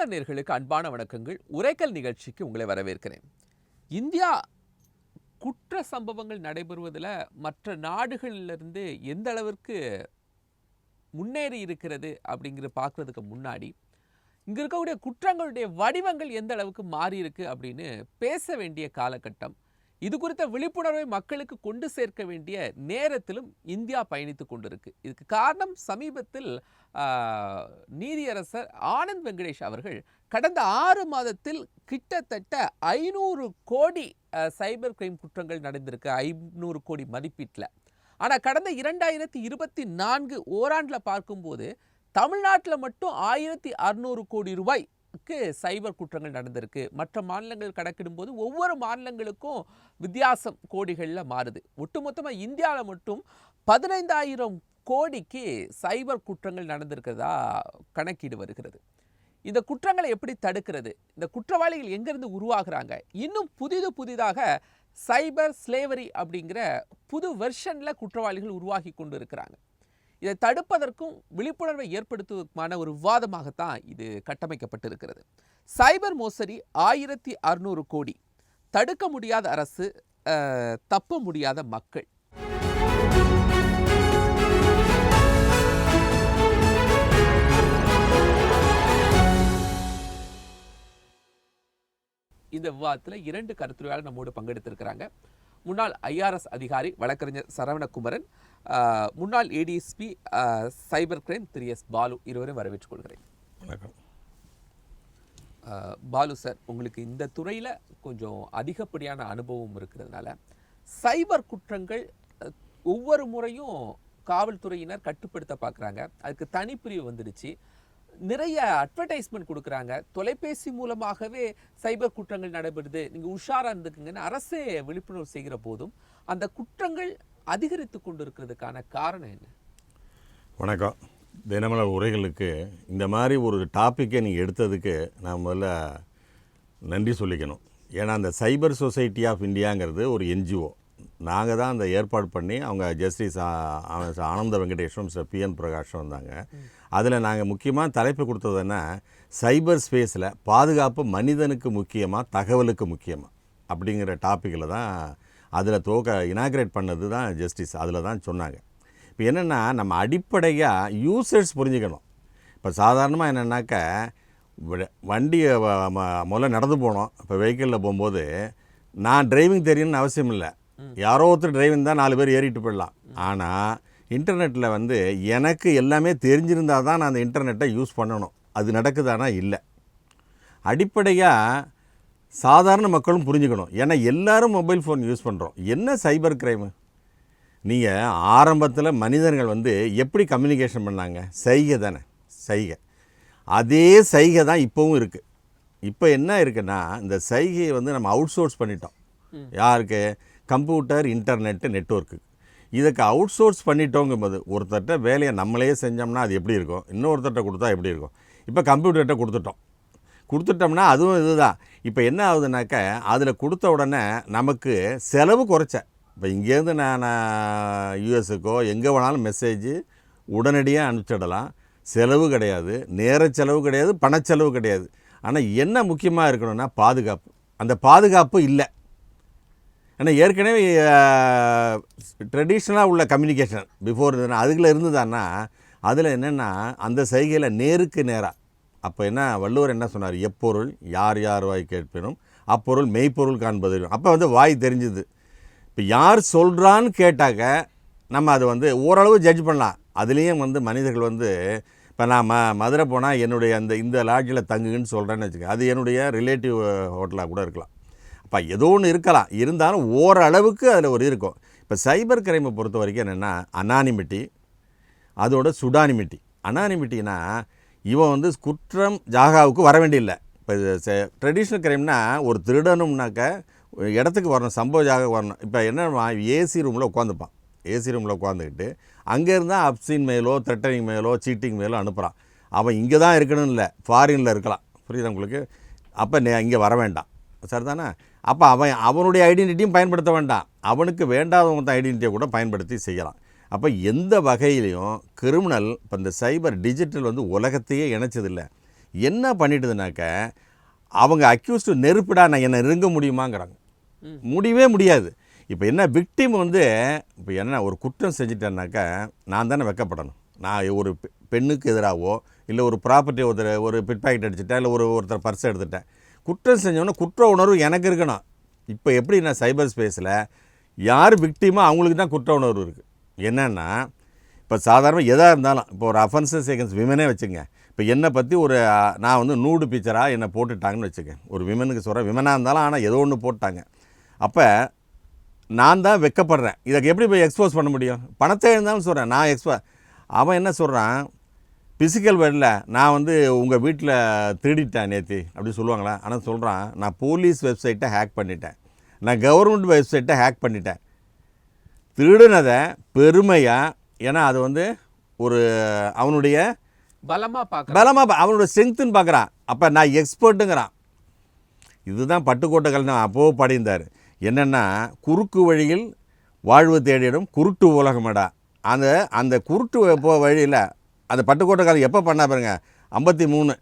தினமலர் நேயர்களுக்கு அன்பான வணக்கங்கள். உரைக்கல் நிகழ்ச்சிக்கு உங்களை வரவேற்கிறேன். இந்தியா குற்ற சம்பவங்கள் நடைபெறுவதில் மற்ற நாடுகளிலிருந்து எந்த அளவிற்கு முன்னேறி இருக்கிறது அப்படிங்கிற பார்க்கறதுக்கு முன்னாடி, இங்க இருக்கக்கூடிய குற்றங்களுடைய வடிவங்கள் எந்த அளவுக்கு மாறி இருக்கு அப்படின்னு பேச வேண்டிய காலகட்டம். இது குறித்த விழிப்புணர்வை மக்களுக்கு கொண்டு சேர்க்க வேண்டிய நேரத்திலும் இந்தியா பயணித்துக் கொண்டிருக்கு. இதுக்கு காரணம் சமீபத்தில் நீதியரசர் ஆனந்த் வெங்கடேஷ் அவர்கள் கடந்த 6 மாதத்தில் கிட்டத்தட்ட 500 கோடி சைபர் கிரைம் குற்றங்கள் நடந்திருக்கு, 500 கோடி மதிப்பீட்டில். ஆனால் கடந்த 2024 ஓராண்டில் பார்க்கும்போது தமிழ்நாட்டில் மட்டும் 1600 கோடி ரூபாய்க்கு சைபர் குற்றங்கள் நடந்திருக்கு. மற்ற மாநிலங்கள் கணக்கிடும்போது ஒவ்வொரு மாநிலங்களுக்கும் வித்தியாசம் கோடிகளில் மாறுது. ஒட்டுமொத்தமாக இந்தியாவில் மட்டும் 15,000 கோடிக்கு சைபர் குற்றங்கள் நடந்திருக்கிறதா கணக்கீடு வருகிறது. இந்த குற்றங்களை எப்படி தடுக்கிறது? இந்த குற்றவாளிகள் எங்கிருந்து உருவாகிறாங்க? இன்னும் புதிதாக சைபர் ஸ்லேவரி அப்படிங்கிற புது வெர்ஷனில் குற்றவாளிகள் உருவாகி கொண்டு இருக்கிறாங்க. இதை தடுப்பதற்கும் விழிப்புணர்வை ஏற்படுத்துவதற்கான ஒரு விவாதமாகத்தான் இது கட்டமைக்கப்பட்டிருக்கிறது. சைபர் மோசடி 1600 கோடி, தடுக்க முடியாத அரசு, தப்ப முடியாத மக்கள். இந்த விவாதத்தில் 2 கருத்துரையாளர் நம்மோடு பங்கெடுத்திருக்கிறாங்க. முன்னாள் IRS அதிகாரி வழக்கறிஞர் சரவணகுமரன், முன்னாள் ADSP சைபர் கிரைம் திரு எஸ் பாலு, இருவரும் வரவேற்றுக் கொள்கிறேன். வணக்கம். பாலு சார், உங்களுக்கு இந்த துறையில் கொஞ்சம் அதிகப்படியான அனுபவம் இருக்கிறதுனால சைபர் குற்றங்கள் ஒவ்வொரு முறையும் காவல்துறையினர் கட்டுப்படுத்த பார்க்குறாங்க. அதுக்கு தனிப்பிரிவு வந்துடுச்சு. நிறைய அட்வர்டைஸ்மெண்ட் கொடுக்குறாங்க. தொலைபேசி மூலமாகவே சைபர் குற்றங்கள் நடைபெறுது, நீங்கள் உஷாராக இருந்துக்குங்கன்னு அரசே விழிப்புணர்வு செய்கிற போதும் அந்த குற்றங்கள் அதிகரித்து கொண்டு இருக்கிறதுக்கான காரணம் என்ன? வணக்கம். தினமலர் உரைகளுக்கு இந்த மாதிரி ஒரு டாப்பிக்கை நீங்கள் எடுத்ததுக்கு நான் முதல்ல நன்றி சொல்லிக்கணும். ஏன்னா அந்த சைபர் சொசைட்டி ஆஃப் இந்தியாங்கிறது ஒரு NGO. நாங்கள் தான் அந்த ஏற்பாடு பண்ணி, அவங்க ஜஸ்டிஸ் ஆனந்த வெங்கடேஷும் PN பிரகாஷும் வந்தாங்க. அதில் நாங்கள் முக்கியமாக தலைப்பு கொடுத்ததுன்னா, சைபர் ஸ்பேஸில் பாதுகாப்பு மனிதனுக்கு முக்கியமாக தகவலுக்கு முக்கியமாக அப்படிங்கிற டாப்பிக்கில் தான் அதில் இனாக்ரேட் பண்ணது தான் ஜஸ்டிஸ். அதில் தான் சொன்னாங்க. இப்போ என்னென்னா, நம்ம அடிப்படையாக யூசர்ஸ் புரிஞ்சுக்கணும். இப்போ சாதாரணமாக என்னென்னாக்கா, வண்டியை முதல்ல நடந்து போனோம். இப்போ வெஹிக்கிளில் போகும்போது நான் டிரைவிங் தெரியணும்னு அவசியம் இல்லை. யாரோ ஒருத்தர் டிரைவிங் தான் 4 பேர் ஏறிட்டு போயிடலாம். ஆனால் இன்டர்நெட்டில் வந்து எனக்கு எல்லாமே தெரிஞ்சிருந்தால் தான் நான் அந்த இன்டர்நெட்டை யூஸ் பண்ணணும். அது நடக்குதானா? இல்லை. அடிப்படையாக சாதாரண மக்களும் புரிஞ்சுக்கணும். ஏன்னா எல்லோரும் மொபைல் ஃபோன் யூஸ் பண்ணுறோம். என்ன சைபர் கிரைமு? நீங்கள் ஆரம்பத்தில் மனிதர்கள் வந்து எப்படி கம்யூனிகேஷன் பண்ணாங்க? சைகை தானே, சைகை. அதே சைகை தான் இப்போவும் இருக்குது. இப்போ என்ன இருக்குன்னா, இந்த சைகையை வந்து நம்ம அவுட் சோர்ஸ் பண்ணிட்டோம். யாருக்கு? Computer, internet, network. இதுக்கு அவுட் சோர்ஸ் பண்ணிட்டோங்கும்போது ஒருத்தர்கிட்ட வேலையை நம்மளே செஞ்சோம்னா அது எப்படி இருக்கும்? இன்னொருத்தர்கிட்ட கொடுத்தா எப்படி இருக்கும்? இப்போ கம்ப்யூட்டர்கிட்ட கொடுத்துட்டோம்னா அதுவும் இதுதான். இப்போ என்ன ஆகுதுனாக்கா, அதில் கொடுத்த உடனே நமக்கு செலவு குறைச்ச. இப்போ இங்கேருந்து நான் US-க்கோ எங்கே வேணாலும் மெசேஜ் உடனடியாக அனுப்பிச்சிடலாம். செலவு கிடையாது, நேர செலவு கிடையாது, பணச்செலவு கிடையாது. ஆனால் என்ன முக்கியமாக இருக்கணும்னா பாதுகாப்பு. அந்த பாதுகாப்பு இல்லை. ஏன்னா ஏற்கனவே ட்ரெடிஷ்னலாக உள்ள கம்யூனிகேஷன் பிஃபோர் அதுக்குள்ளே இருந்ததுன்னா, அதில் என்னென்னா அந்த சைகையில் நேருக்கு நேராக. அப்போ என்ன வள்ளுவர் என்ன சொன்னார்? எப்பொருள் யார் வாய் கேட்பினும் அப்பொருள் மெய்ப்பொருள் காண்பது. அப்போ வந்து வாய் தெரிஞ்சுது. இப்போ யார் சொல்கிறான்னு கேட்டாக்க நம்ம அதை வந்து ஓரளவு ஜட்ஜ் பண்ணலாம். அதுலேயும் வந்து மனிதர்கள் வந்து, இப்போ நான் மதுரை போனால் என்னுடைய இந்த லாட்ஜில் தங்குன்னு சொல்கிறேன்னு வச்சுக்கோங்க, அது என்னுடைய ரிலேட்டிவ் ஹோட்டலாக கூட இருக்கலாம். இப்போ ஏதோ ஒன்று இருக்கலாம், இருந்தாலும் ஓரளவுக்கு அதில் ஒரு இருக்கும். இப்போ சைபர் கிரைமை பொறுத்த வரைக்கும் என்னென்னா, அனானிமிட்டி, அதோட சுடானிமிட்டி. அனானிமிட்டினா இவன் வந்து குற்றம் ஜாகாவுக்கு வர வேண்டியில்லை. இப்போ ட்ரெடிஷ்னல் கிரைம்னா ஒரு திருடணும்னாக்க இடத்துக்கு வரணும், சம்பவ ஜாக வரணும். இப்போ என்ன, ஏசி ரூமில் உட்காந்துப்பான். ஏசி ரூமில் உட்காந்துக்கிட்டு அங்கேருந்து அப்சின் மெயிலோ, த்ரெட்டனிங் மெயிலோ, சீட்டிங் மெயிலோ அனுப்புகிறான். அவன் இங்கே தான் இருக்கணும்னு இல்லை, ஃபாரினில் இருக்கலாம். புரியுதா உங்களுக்கு? அப்போ இங்கே வர வேண்டாம், சரிதானே? அப்போ அவனுடைய ஐடென்டிட்டியும் பயன்படுத்த வேண்டாம், அவனுக்கு வேண்டாதவங்க தான் ஐடென்டிட்டியை கூட பயன்படுத்தி செய்யலாம். அப்போ எந்த வகையிலையும் கிரிமினல் இப்போ இந்த சைபர் டிஜிட்டல் வந்து உலகத்தையே இணைச்சதில்லை. என்ன பண்ணிட்டுதுனாக்க அவங்க அக்யூஸ்டு நெருப்பிடா நான் என்னை நெருங்க முடியுமாங்கிறாங்க. முடியவே முடியாது. இப்போ என்ன விக்டிம் வந்து இப்போ என்ன ஒரு குற்றம் செஞ்சுட்டேன்னாக்கா நான் தானே வெக்கப்படணும். நான் ஒரு பெண்ணுக்கு எதிராகவோ இல்லை ஒரு ப்ராப்பர்ட்டி ஒரு பிட் பாக்கெட் அடிச்சுட்டேன், இல்லை ஒருத்தர் பர்ஸ் எடுத்துட்டேன், குற்றம் செஞ்சோன்னா குற்ற உணர்வு எனக்கு இருக்கணும். இப்போ எப்படி நான் சைபர் ஸ்பேஸில் யார் விக்டிமோ அவங்களுக்கு தான் குற்ற உணர்வு இருக்குது. என்னென்னா இப்போ சாதாரண எதாக இருந்தாலும் இப்போ ஒரு அஃபென்சஸ் செகண்ட்ஸ் விமனே வச்சுங்க. இப்போ என்னை பற்றி நான் வந்து நூடு பிக்சராக என்னை போட்டுட்டாங்கன்னு வச்சுக்கேன். ஒரு விமனுக்கு சொல்கிறேன், விமனாக இருந்தாலும் ஆனால் ஏதோ ஒன்று போட்டாங்க. அப்போ நான் தான் வெக்கப்படுறேன். இதை எப்படி போய் எக்ஸ்போஸ் பண்ண முடியும்? பணத்தை இருந்தாலும் சொல்கிறேன் நான் அவன் என்ன சொல்கிறான், ஃபிசிக்கல் வேர்டில் நான் வந்து உங்கள் வீட்டில் திருடிட்டேன் நேற்று அப்படி சொல்லுவாங்களா? ஆனால் சொல்கிறான், நான் போலீஸ் வெப்சைட்டை ஹேக் பண்ணிட்டேன், நான் கவர்மெண்ட் வெப்சைட்டை ஹேக் பண்ணிட்டேன். திருடுனதை பெருமையாக, ஏன்னா அது வந்து ஒரு அவனுடைய பலமாக அவனோட ஸ்ட்ரென்த்துன்னு பார்க்குறான். அப்போ நான் எக்ஸ்பர்ட்டுங்கிறான். இதுதான் பட்டுக்கோட்டை கலைஞர் அப்போது பாடியிருந்தார். என்னென்னா குறுக்கு வழியில் வாழ்வு தேடிடும் குருட்டு உலகமடா. அந்த குருட்டு வழியில் அந்த பட்டுக்கோட்டை காலம் எப்போ பண்ணா பாருங்க, 53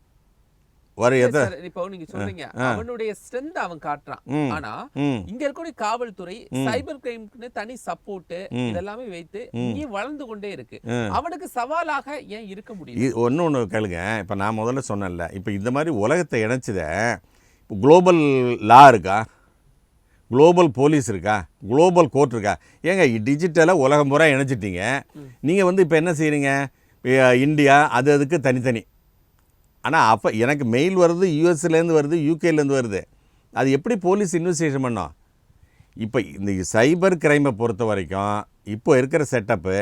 இப்போ நீங்க சொல்றீங்க அவனுடைய ஸ்ட்ரென்த் அவன் காட்டுறான். ஆனா இங்க இருக்கக்கூடிய காவல்துறை சைபர் கிரைம்க்கு தனி சப்போர்ட் இதெல்லாமே வைத்து இங்கே வளர்ந்து கொண்டே இருக்கு. அவனுக்கு சவாலாக ஏன் இருக்க முடியும்? ஒன்று கேளுங்க. இப்போ நான் முதல்ல சொன்னேன்ல, இப்போ இந்த மாதிரி உலகத்தை இணைச்சத குளோபல் லா இருக்கா, குளோபல் போலீஸ் இருக்கா, குளோபல் கோர்ட் இருக்கா? ஏங்க டிஜிட்டலாக உலகம் பூரா இணைச்சிட்டீங்க. நீங்கள் வந்து இப்போ என்ன செய்கிறீங்க, இந்தியா அதுக்கு தனித்தனி. ஆனால் அப்போ எனக்கு மெயில் வருது, யூஎஸ்லேருந்து வருது, யூகேலேருந்து வருது. அது எப்படி போலீஸ் இன்வெஸ்டிகேஷன் பண்ணோம்? இப்போ இந்த சைபர் கிரைமை பொறுத்த வரைக்கும் இப்போ இருக்கிற செட்டப்பு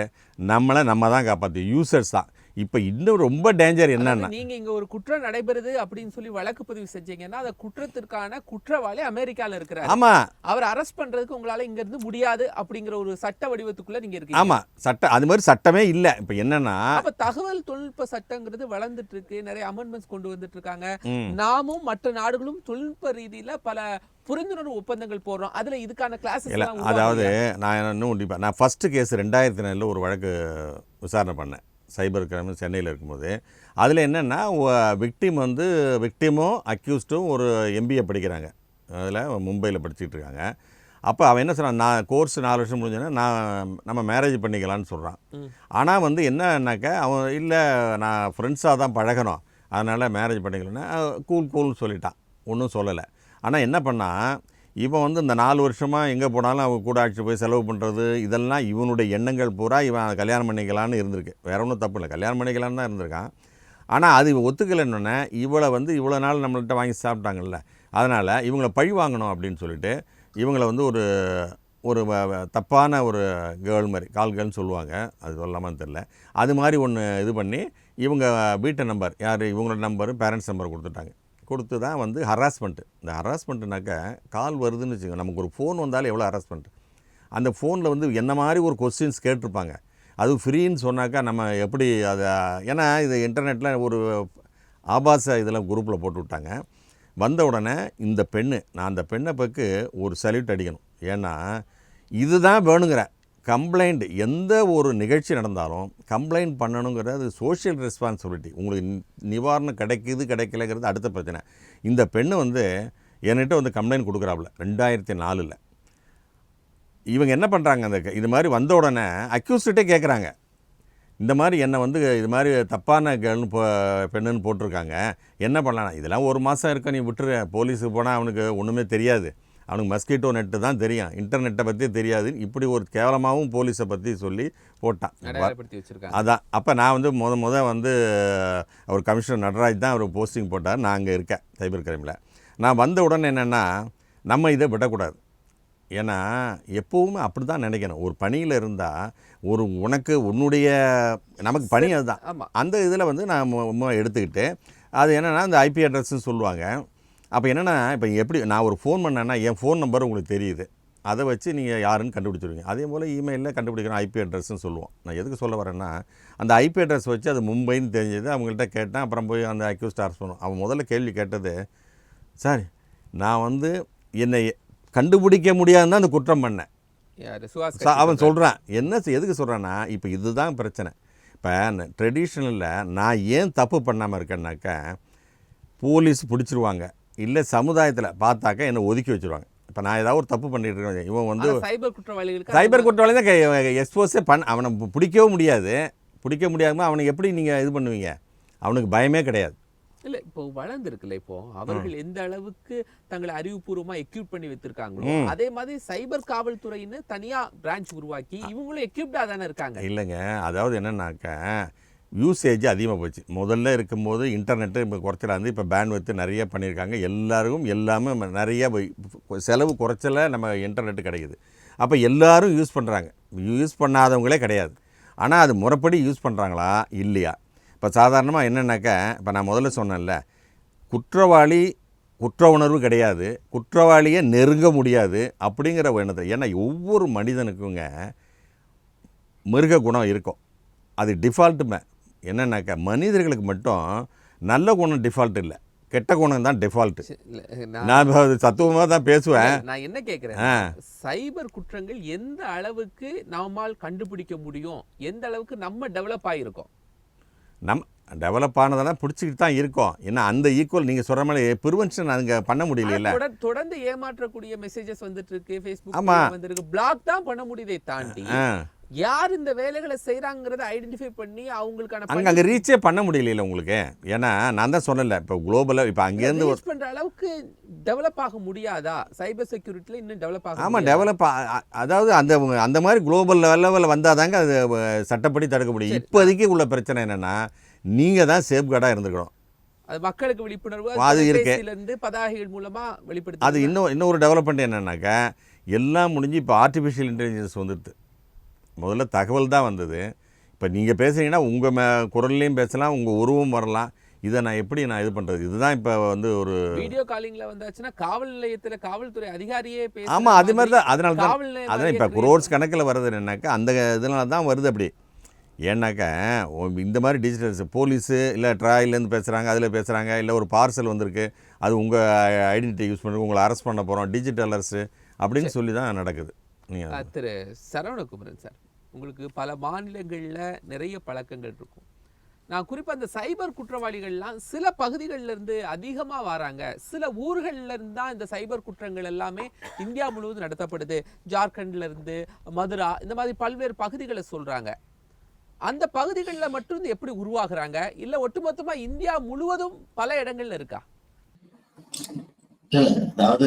நம்ம தான் காப்பாற்றும், யூசர்ஸ் தான். இப்போ இன்னும் ரொம்ப டேஞ்சர் என்னன்னா, நீங்க இங்க ஒரு குற்றம் நடைபெறுது அப்படின்னு சொல்லி வழக்கு பதிவு செஞ்சீங்கன்னா அந்த குற்றத்திற்கான குற்றவாளி அமெரிக்கால இருக்கிறார். ஆமா, அவர் அரெஸ்ட் பண்றதுக்கு உங்களால இங்க இருந்து முடியாது அப்படிங்கிற ஒரு சட்ட வடிவத்துக்குள்ள நீங்க இருக்கீங்க. ஆமா, சட்டம் அது மாதிரி சட்டமே இல்லை. இப்போ என்னன்னா, அப்ப தகவல் தொழில்நுட்ப சட்டங்கிறது வளர்ந்துட்டு இருக்கு, நிறைய அமெண்ட்மெண்ட்ஸ் கொண்டு வந்துட்டு இருக்காங்க. நாமும் மற்ற நாடுகளும் தொழில்நுட்ப ரீதியில பல புரிந்துணர்வு ஒப்பந்தங்கள் போடுறோம். அதுல இதுக்கான கிளாஸஸ் எல்லாம் அதாவது நான் ஃபர்ஸ்ட் கேஸ் 2004 ஒரு வழக்கு விசாரணை பண்ணேன் சைபர் கிரைம் சென்னையில் இருக்கும்போது. அதில் என்னென்னா விக்டிமும் அக்யூஸ்டும் ஒரு எம்பிஏ படிக்கிறாங்க, அதில் மும்பையில் படிச்சுட்டு இருக்காங்க. அப்போ அவன் என்ன சொல்கிறான், நான் கோர்ஸ் 4 வருஷம் முடிஞ்சோன்னா நம்ம மேரேஜ் பண்ணிக்கலான்னு சொல்கிறான். ஆனால் வந்து என்னன்னாக்கா அவன் இல்லை நான் ஃப்ரெண்ட்ஸாக தான் பழகணும், அதனால் மேரேஜ் பண்ணிக்கலன்னா கூல்னு சொல்லிட்டான், ஒன்றும் சொல்லலை. ஆனால் என்ன பண்ணால் இவன் வந்து இந்த 4 வருஷமாக எங்கே போனாலும் அவன் கூட அழைச்சி போய் செலவு பண்ணுறது, இதெல்லாம் இவனுடைய எண்ணங்கள் பூரா இவன் கல்யாணம் பண்ணிக்கலான்னு இருந்திருக்கு. வேற ஒன்றும் தப்பு இல்லை, கல்யாணம் பண்ணிக்கலான்னு தான் இருந்திருக்கான். ஆனால் அது இவன் ஒத்துக்கலைன்னொன்னே இவளை வந்து இவ்வளோ நாள் நம்மள்கிட்ட வாங்கி சாப்பிட்டாங்கல்ல, அதனால் இவங்களை பழி வாங்கணும் அப்படின்னு சொல்லிட்டு இவங்களை வந்து ஒரு தப்பான ஒரு கேர்ள் மாதிரி, கேர்ள்னு சொல்லுவாங்க, அது சொல்லாமான்னு தெரில, அது மாதிரி ஒன்று இது பண்ணி இவங்க வீட்டு நம்பர் இவங்களோட நம்பரு பேரண்ட்ஸ் நம்பர் கொடுத்து தான் வந்து ஹராஸ்மெண்ட்டு. இந்த ஹராஸ்மெண்ட்டுனாக்கா கால் வருதுன்னு வச்சுக்கோங்க, நமக்கு ஒரு ஃபோன் வந்தாலும் எவ்வளோ ஹராஸ்மெண்ட். அந்த ஃபோனில் வந்து என்ன மாதிரி ஒரு கொஸ்டின்ஸ் கேட்டிருப்பாங்க, அது ஃப்ரீன்னு சொன்னாக்கா நம்ம எப்படி அதை, ஏன்னா இது இன்டர்நெட்டில் ஒரு ஆபாச இதெல்லாம் குரூப்பில் போட்டு விட்டாங்க. வந்த உடனே நான் அந்த பெண்ணை பற்றி ஒரு சல்யூட் அடிக்கணும். ஏன்னா இதுதான் வேணுங்கிற கம்ப்ளைண்ட், எந்த ஒரு நிகழ்ச்சி நடந்தாலும் கம்ப்ளைண்ட் பண்ணணுங்கிறது சோஷியல் ரெஸ்பான்சிபிலிட்டி. உங்களுக்கு நிவாரணம் கிடைக்கலங்கிறது அடுத்த பிரச்சனை. இந்த பெண்ணு வந்து என்கிட்ட வந்து கம்ப்ளைண்ட் கொடுக்குறாப்புல 2004. இவங்க என்ன பண்ணுறாங்க, இது மாதிரி வந்த உடனே அக்யூஸ்டே கேட்குறாங்க, இந்த மாதிரி என்னை வந்து இது மாதிரி தப்பான பெண்ணுன்னு போட்டிருக்காங்க, என்ன பண்ணலாம், இதெல்லாம் 1 மாதம் இருக்க நீ விட்டுரு, போலீஸுக்கு போனால் அவனுக்கு ஒன்றுமே தெரியாது, அவனுக்கு மஸ்கிட்டோ நெட்டு தான் தெரியும், இன்டர்நெட்டை பற்றி தெரியாது, இப்படி ஒரு கேவலமாகவும் போலீஸை பற்றி சொல்லி போட்டான். அதான் அப்போ நான் வந்து வந்து அவர் கமிஷனர் நடராஜ் தான் அவர் போஸ்டிங் போட்டார், நான் அங்கே இருக்கேன் சைபர் கிரைமில். நான் வந்த உடனே என்னென்னா நம்ம இதை விடக்கூடாது. ஏன்னா எப்போவுமே அப்படி தான் நினைக்கணும். ஒரு பணியில் இருந்தால் உன்னுடைய நமக்கு பணி அதுதான். அந்த இதில் வந்து நான் எடுத்துக்கிட்டு அது என்னென்னா அந்த ஐபி அட்ரஸ்ன்னு சொல்லுவாங்க. அப்போ என்னென்னா இப்போ எப்படி நான் ஒரு ஃபோன் பண்ணேன்னா என் ஃபோன் நம்பர் உங்களுக்கு தெரியுது, அதை வச்சு நீங்கள் யாருன்னு கண்டுபிடிச்சிருவீங்க. அதே போல் இமெயிலில் கண்டுபிடிக்கிறோம் ஐபி அட்ரஸ்ன்னு சொல்லுவோம். நான் எதுக்கு சொல்ல வரேன்னா அந்த ஐபி அட்ரஸ் வச்சு அது மும்பைன்னு தெரிஞ்சது, அவங்கள்ட்ட கேட்டேன். அப்புறம் போய் அந்த அக்யூஸ்ட் அரெஸ்ட் பண்ணுவோம். அவன் முதல்ல கேள்வி கேட்டது, சார் நான் வந்து என்னை கண்டுபிடிக்க முடியாதுன்னு தான் அந்த குற்றம் பண்ணேன். அவன் சொல்கிறான், எதுக்கு சொல்கிறான்னா இப்போ இதுதான் பிரச்சனை. இப்போ ட்ரெடிஷ்னலில் நான் ஏன் தப்பு பண்ணாமல் இருக்கேன்னாக்கா, போலீஸ் பிடிச்சிருவாங்க, இல்லை சமுதாயத்தில் பார்த்தாக்கா என்னை ஒதுக்கி வச்சுருவாங்க. இப்போ நான் ஏதாவது ஒரு தப்பு பண்ணிட்டு இருக்கேன், இவன் வந்து சைபர் குற்றவாளிகளுக்கு சைபர் குற்றவாளி தான் எக்ஸ்போஸே அவனை பிடிக்கவும் முடியாது. பிடிக்க முடியாம அவனை எப்படி நீங்கள் இது பண்ணுவீங்க? அவனுக்கு பயமே கிடையாது. இல்ல இப்போ வளர்ந்துருக்குல்ல, இப்போ அவர்கள் எந்த அளவுக்கு தங்களை அறிவுபூர்வமா எக்யூப் பண்ணி வச்சிருக்காங்களோ அதே மாதிரி சைபர் காவல்துறைன்னு தனியா பிரான்ச் உருவாக்கி இவங்களும் எக்யூப்டா தானே இருக்காங்க. இல்லைங்க, அதாவது என்னன்னாக்கா யூசேஜ் அதிகமாக போச்சு. முதல்ல இருக்கும்போது இன்டர்நெட்டு இப்போ குறைச்சலாந்து, இப்போ பேண்ட்வித்து நிறைய பண்ணியிருக்காங்க. எல்லாருக்கும் எல்லாமே நிறைய செலவு குறைச்சல நம்ம இன்டர்நெட்டு கிடைக்குது. அப்போ எல்லாரும் யூஸ் பண்ணுறாங்க, யூஸ் பண்ணாதவங்களே கிடையாது. ஆனால் அது முறைப்படி யூஸ் பண்ணுறாங்களா இல்லையா? இப்போ சாதாரணமாக என்னென்னாக்கா, இப்போ நான் முதல்ல சொன்னேன்ல, குற்றவாளி குற்ற உணர்வு கிடையாது, குற்றவாளியை நெருங்க முடியாது அப்படிங்கிற எண்ணத்தை. ஏன்னா ஒவ்வொரு மனிதனுக்குங்க மிருக குணம் இருக்கும், அது டிஃபால்ட்டுமே. என்னன்னாக்கா மனிதர்களுக்கு மட்டும் நல்ல குணம் டிஃபால்ட் இல்லை, கெட்ட குணம் தான் டிஃபால்ட்டு. நான் தத்துவமாக தான் பேசுவேன். நான் என்ன கேட்குறேன், சைபர் குற்றங்கள் எந்த அளவுக்கு நம்மால் கண்டுபிடிக்க முடியும், எந்த அளவுக்கு நம்ம டெவலப் ஆகிருக்கோம்? நம்ம டெவலப் ஆனதெல்லாம் பிடிச்சிக்கிட்டு தான் இருக்கோம். ஏன்னா அந்த ஈக்குவல் நீங்கள் சொல்கிற மாதிரி ப்ரிவென்ஷன் அங்கே பண்ண முடியல. தொடர்ந்து ஏமாற்றக்கூடிய மெசேஜஸ் வந்துட்டு இருக்கு, ஃபேஸ்புக் வந்துருக்கு, பிளாக் தான் பண்ண முடியுதை தாண்டி யார் இந்த வேலைகளை செய்கிறாங்கிறத ஐடென்டிஃபை பண்ணி அவங்களுக்கான அங்கே ரீச்சே பண்ண முடியல உங்களுக்கு. ஏன்னா நான் தான் சொன்னல, இப்போ குளோபலாக இப்போ அங்கேருந்து ரீச் பண்ணுற அளவுக்கு டெவலப் ஆக முடியாதா? சைபர் செக்யூரிட்டியில் இன்னும் டெவலப் ஆகும். ஆமாம், டெவலப் அதாவது அந்த மாதிரி குளோபல் லெவலில் வந்தால் தாங்க அது சட்டப்படி தடுக்க முடியும். இப்போதைக்கு உள்ள பிரச்சனை என்னென்னா, நீங்கள் தான் சேஃப்கார்டாக இருந்துக்கணும். அது மக்களுக்கு விழிப்புணர்வு அது இருக்கு, பதாகைகள் மூலமாக வெளிப்படுத்த. அது இன்னொரு டெவலப்மெண்ட் என்னன்னாக்கா, எல்லாம் முடிஞ்சு இப்போ ஆர்டிஃபிஷியல் இன்டெலிஜென்ஸ் வந்துடுது. முதல்ல தகவல் தான் வந்தது. இப்போ நீங்கள் பேசுகிறீங்கன்னா உங்கள் குரல்லையும் பேசலாம், உங்கள் உருவம் வரலாம். இதை நான் எப்படி இது பண்ணுறது? இதுதான் இப்போ வந்து ஒரு வீடியோ காலிங்கில் வந்தாச்சுன்னா காவல் நிலையத்தில் காவல்துறை அதிகாரியே பேச. ஆமாம், அது மாதிரி தான். அதனால தான் அதான் இப்போ குரோர்ஸ் கணக்கில் வருது. என்னன்னாக்கா அந்த இதனால தான் வருது அப்படி. ஏன்னாக்கா இந்த மாதிரி டிஜிட்டல்ஸ் போலீஸு இல்லை ட்ராயிலேருந்து பேசுகிறாங்க, அதில் பேசுகிறாங்க, இல்லை ஒரு பார்சல் வந்திருக்கு, அது உங்கள் ஐடென்டிட்டி யூஸ் பண்ணி உங்களை அரெஸ்ட் பண்ண போகிறோம், டிஜிட்டலர்ஸு அப்படின்னு சொல்லி தான் நடக்குது. நீங்கள் திரு சரவணகுமரன் சார், உங்களுக்கு பல மாநிலங்களில் நிறைய பழக்கங்கள் இருக்கும். நான் குறிப்பாக அந்த சைபர் குற்றவாளிகள்லாம் சில பகுதிகளிலிருந்து அதிகமாக வராங்க, சில ஊர்களிலிருந்து தான் இந்த சைபர் குற்றங்கள் எல்லாமே இந்தியா முழுவதும் நடத்தப்படுது. ஜார்க்கண்ட்லேருந்து மதுரா, இந்த மாதிரி பல்வேறு பகுதிகளை சொல்கிறாங்க. அந்த பகுதிகளில் மட்டும் எப்படி உருவாகுறாங்க, இல்லை ஒட்டுமொத்தமாக இந்தியா முழுவதும் பல இடங்கள்ல இருக்கா? அதாவது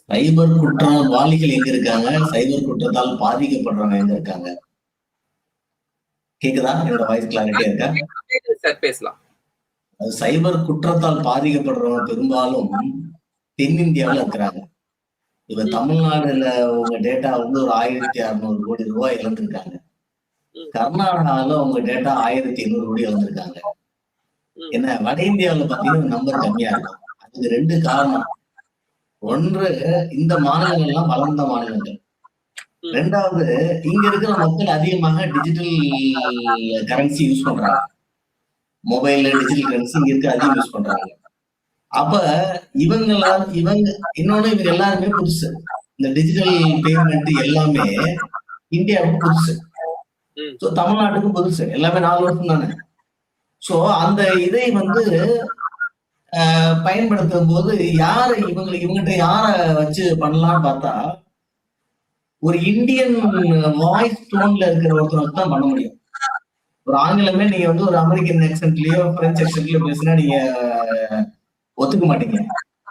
சைபர் குற்றவாளிகள் எங்க இருக்காங்க, சைபர் குற்றத்தால் பாதிக்கப்படுறவங்க எங்க இருக்காங்க? கேக்குதா? என்னோட வாய்ஸ் கிளாரிட்டியா இருக்கா? சார் பேசலாம். சைபர் குற்றத்தால் பாதிக்கப்படுறவங்க பெரும்பாலும் தென்னிந்தியாவில் இருக்கிறாங்க. இப்ப தமிழ்நாடுல உங்க டேட்டா வந்து ஒரு 1600 கோடி ரூபாய் இழந்திருக்காங்க. கர்நாடகாவில் உங்க டேட்டா 1500 கோடி இழந்திருக்காங்க. என்ன வட இந்தியாவில் பாத்தீங்கன்னா நம்பர் கம்மியா இருக்கும். அதுக்கு 2 காரணம். ஒன்று, இந்த மாநிலங்கள்லாம் வளர்ந்த மாநிலங்கள். 2வது, இங்க இருக்கிற மக்கள் அதிகமாக டிஜிட்டல் கரன்சி யூஸ் பண்றாங்க. மொபைல்ல டிஜிட்டல் கரன்சி இங்க இருக்க அதிகம் யூஸ் பண்றாங்க. அப்ப இவங்க இவங்க எல்லாருமே புதுசு. இந்த டிஜிட்டல் பேமெண்ட் எல்லாமே இந்தியாவுக்கு புதுசு. சோ தமிழ்நாட்டுக்கும் புதுசு. எல்லாமே 4 வருஷம் தானே. சோ அந்த இதை வந்து பயன்படுத்தும் போது இவங்கிட்ட யார வச்சு பண்ணலாம்னு பார்த்தா, ஒரு இந்தியன் வாய்ஸ் டோன்ல இருக்கிற ஒருத்தர் தான் பண்ண முடியும். ஒரு ஆங்கிலமே நீங்க வந்து ஒரு அமெரிக்கன் ஆக்சென்ட்லயோ பிரெஞ்சு ஆக்சென்ட்லயோ பேசினா நீங்க ஒத்துக்க மாட்டீங்க.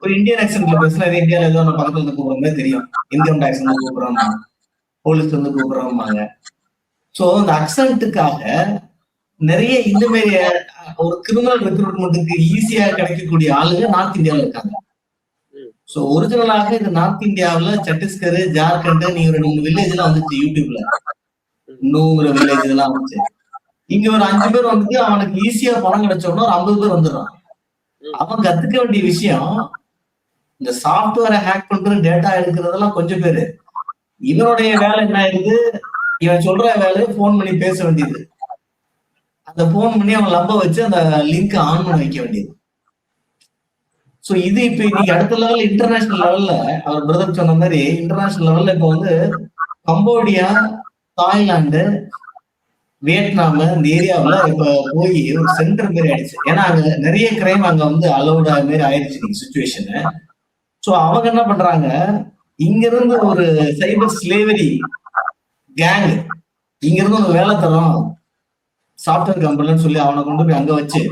ஒரு இந்தியன் ஆக்சென்ட்ல பேசினா இந்தியாவில ஏதோ நம்ம பக்கத்துல இருந்து கூப்பிடுறோமே தெரியும். இந்தியன் டாக்ஸ் வந்து கூப்பிடுறோம், போலீஸ் வந்து கூப்பிடுறோம்பாங்க. சோ அந்த அக்சென்ட்டுக்காக நிறைய இந்த மாதிரி ஒரு கிரிமினல் ரெக்ரூட்மெண்ட்டுக்கு ஈஸியா கிடைக்கக்கூடிய ஆளுங்க நார்த் இந்தியாவில் இருக்காங்க. சோ ஒரிஜினலாக இது நார்த் இந்தியாவுல சத்தீஸ்கர், ஜார்க்கண்ட், நீங்க ஒரு 3 வில்லேஜ் எல்லாம் வந்துச்சு யூடியூப்ல. 100 வில்லேஜ் எல்லாம் வந்துச்சு. இங்க ஒரு 5 பேர் வந்துட்டு அவனுக்கு ஈஸியா பணம் கிடைச்சோம்னா ஒரு 50 பேர் வந்துடுறான். அவன் கத்துக்க வேண்டிய விஷயம் இந்த சாப்ட்வேரை ஹேக் பண்றது, டேட்டா எடுக்கிறதெல்லாம் கொஞ்சம் பேரு. இவனுடைய வேலை என்ன ஆயிடுது, இவன் சொல்ற வேலையை போன் பண்ணி பேச வேண்டியது. அந்த போன் பண்ணி அவன் நம்ப வச்சு அந்த லிங்க் ஆன் பண்ண வைக்க வேண்டியது. சோ இது இப்ப இன்னைக்கு அடுத்த லெவல் இன்டர்நேஷனல் லெவல்ல, அவர் பிரதர் சொன்ன மாதிரி இன்டர்நேஷனல் லெவல்ல இப்ப வந்து கம்போடியா, தாய்லாந்து, வியட்நாம் இந்த ஏரியாவுல இப்ப போய் ஒரு சென்டர் மாரி ஆயிடுச்சு. ஏன்னா அங்க நிறைய கிரைம் அங்க வந்து அலௌடா மாரி ஆயிடுச்சு நீங்க சுச்சுவேஷன். சோ அவங்க என்ன பண்றாங்க, இங்க இருந்து ஒரு சைபர் ஸ்லேவரி கேங் இங்க இருந்து ஒரு வேலை தரோம் சாஃப்ட்வேர் கம்பெனின்னு சொல்லி அவனை கொண்டு போய் அங்க வச்சு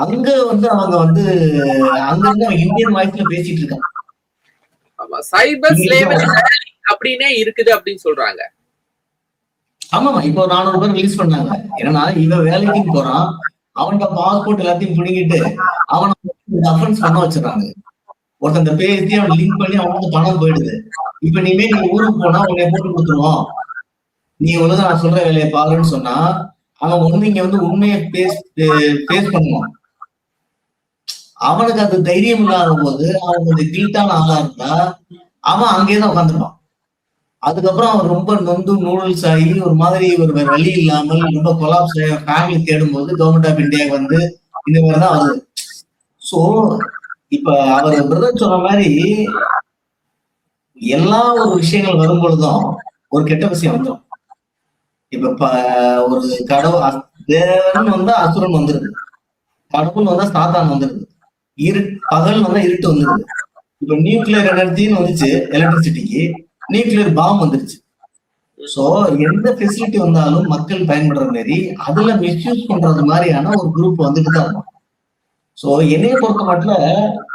அங்க வந்து அவங்க வந்து அங்க இருந்து அவன் இந்தியன் வாய்ஸ்ல பேசிட்டு இருக்கான். ஆமா, சைபர் ஸ்லேவரி அப்படின்னே இருக்குது அப்படின்னு சொல்றாங்க. ஆமாமா, இப்போ 400 பேர் ரிலீஸ் பண்ணாங்க. ஏன்னா இவன் வேலைக்கு போறான், அவனோட பாஸ்போர்ட் எல்லாத்தையும் பிடிங்கிட்டு அவனை அஃபென்ஸ் பண்ண வச்சிடறாங்க. ஒருத்தன் இந்த பேசி அவன் லிங்க் பண்ணி அவனுக்கு பணம் போயிடுது. இப்ப நீ ஊருக்கு போனா உன்னை போட்டு கொடுத்துருவோம், நீ ஒழுங்கா நான் சொல்ற வேலையை பாருன்னு சொன்னா அவன் வந்து இங்க வந்து உண்மையை பேஸ் பண்ணுவான். அவனுக்கு அது தைரியம் இல்லாத போது அவன் கொஞ்சம் கில்ட்டான ஆளா இருந்தா அவன் அங்கேதான் உட்காந்துருப்பான். அதுக்கப்புறம் அவன் ரொம்ப நொந்து நூடுல்ஸ் ஆகி ஒரு மாதிரி ஒரு வேற வழி இல்லாமல் ரொம்ப கொலாப்ஸ் ஃபேமிலி தேடும் போது கவர்மெண்ட் ஆஃப் இந்தியா வந்து இந்த மாதிரிதான் வருது. சோ இப்ப அவர் பிரதர் சொன்ன மாதிரி எல்லா ஒரு விஷயங்கள் வரும்பொழுதும் ஒரு கெட்ட விஷயம் வந்துடும். இப்ப ஒரு கடவுள் தேவன் வந்தா அசுரன் வந்துருது, கடவுள் வந்தா சாத்தான் வந்துருது, பகல் வந்தா இருட்டு வந்துருது. இப்ப நியூக்ளியர் எனர்ஜின்னு வந்துச்சு, எலக்ட்ரிசிட்டிக்கு நியூக்ளியர் பாம் வந்துருச்சு. சோ எந்த ஃபெசிலிட்டி வந்தாலும் மக்கள் பயன்படுற மாதிரி அதுல மிஸ்யூஸ் பண்றது மாதிரியான ஒரு குரூப் வந்துட்டு தான் இருக்கும். சோ என்னைய பொறுத்த மட்டும்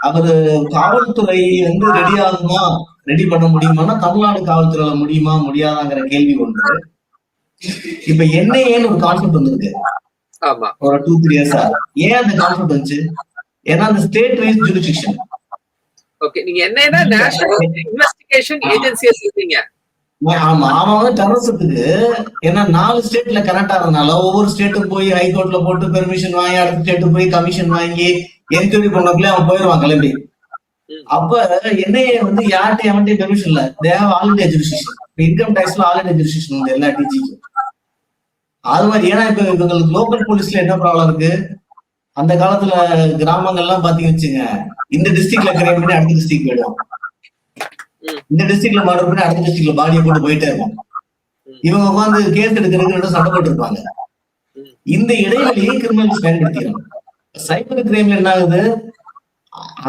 அவரு காவல்துறை வந்து ரெடி ஆகுமா, ரெடி பண்ண முடியுமானா தமிழ்நாடு காவல்துறையில முடியுமா முடியாதாங்கிற கேள்வி ஒன்று. இப்ப NIAன்னு ஒரு கான்செப்ட் வந்திருக்கு ஒரு 2-3 இயர்ஸா. ஏன் அந்த கான்செப்ட் வந்துச்சு? ஏன்னா அந்த ஸ்டேட் வைஸ் ஜுரிடிக்ஷன். ஓகே, நீங்க என்னன்னா நேஷனல் இன்வெஸ்டிகேஷன் ஏஜென்சியா சொல்றீங்க. ஆமா, அவன் வந்து டெரரிசத்துக்கு ஏன்னா 4 ஸ்டேட்ல கனெக்ட் ஆகிறதுனால ஒவ்வொரு ஸ்டேட்டும் போய் ஹைகோர்ட்ல போட்டு பெர்மிஷன் வாங்கி அடுத்த ஸ்டேட்டு போய் கமிஷன் வாங்கி என்கொயரி பண்ணக்குள்ளே அவன் போயிடுவான் கிளம்பி. அப்ப NIA வந்து யார்கிட்ட அவன்கிட்ட பெர்மிஷன் இல்ல, தேவ ஆல்ரெடி ஜுரிடிக்ஷன். இன்கம் டாக்ஸ்ல ஆல்ரெடி ஜுரிடிக்ஷன் உண்டு எல்லா டிஜிக்கும். அது மாதிரி ஏன்னா இப்ப இவங்களுக்கு லோக்கல் போலீஸ்ல என்ன ப்ராப்ளம் இருக்கு, அந்த காலத்துல கிராமங்கள்லாம் பாத்தீங்கன்னு வச்சுங்க, இந்த டிஸ்ட்ரிக்ட்ல கிரைம் பண்ணி அடுத்த டிஸ்ட்ரிக்ட் போயிடுவான், இந்த டிஸ்ட்ரிக்ட்ல மர்டர் பண்ணி அடுத்த டிஸ்ட்ரிக்ட்ல பாடியை போட்டு போயிட்டே இருக்கும். இவங்க உட்காந்து கேஸ் எடுக்கிறதுக்கு சண்டை போட்டு இருப்பாங்க. இந்த இடைவெளியை கிரிமினல்ஸ் பயன்படுத்திக்கிறாங்க. சைபர் கிரைம்ல என்ன ஆகுது,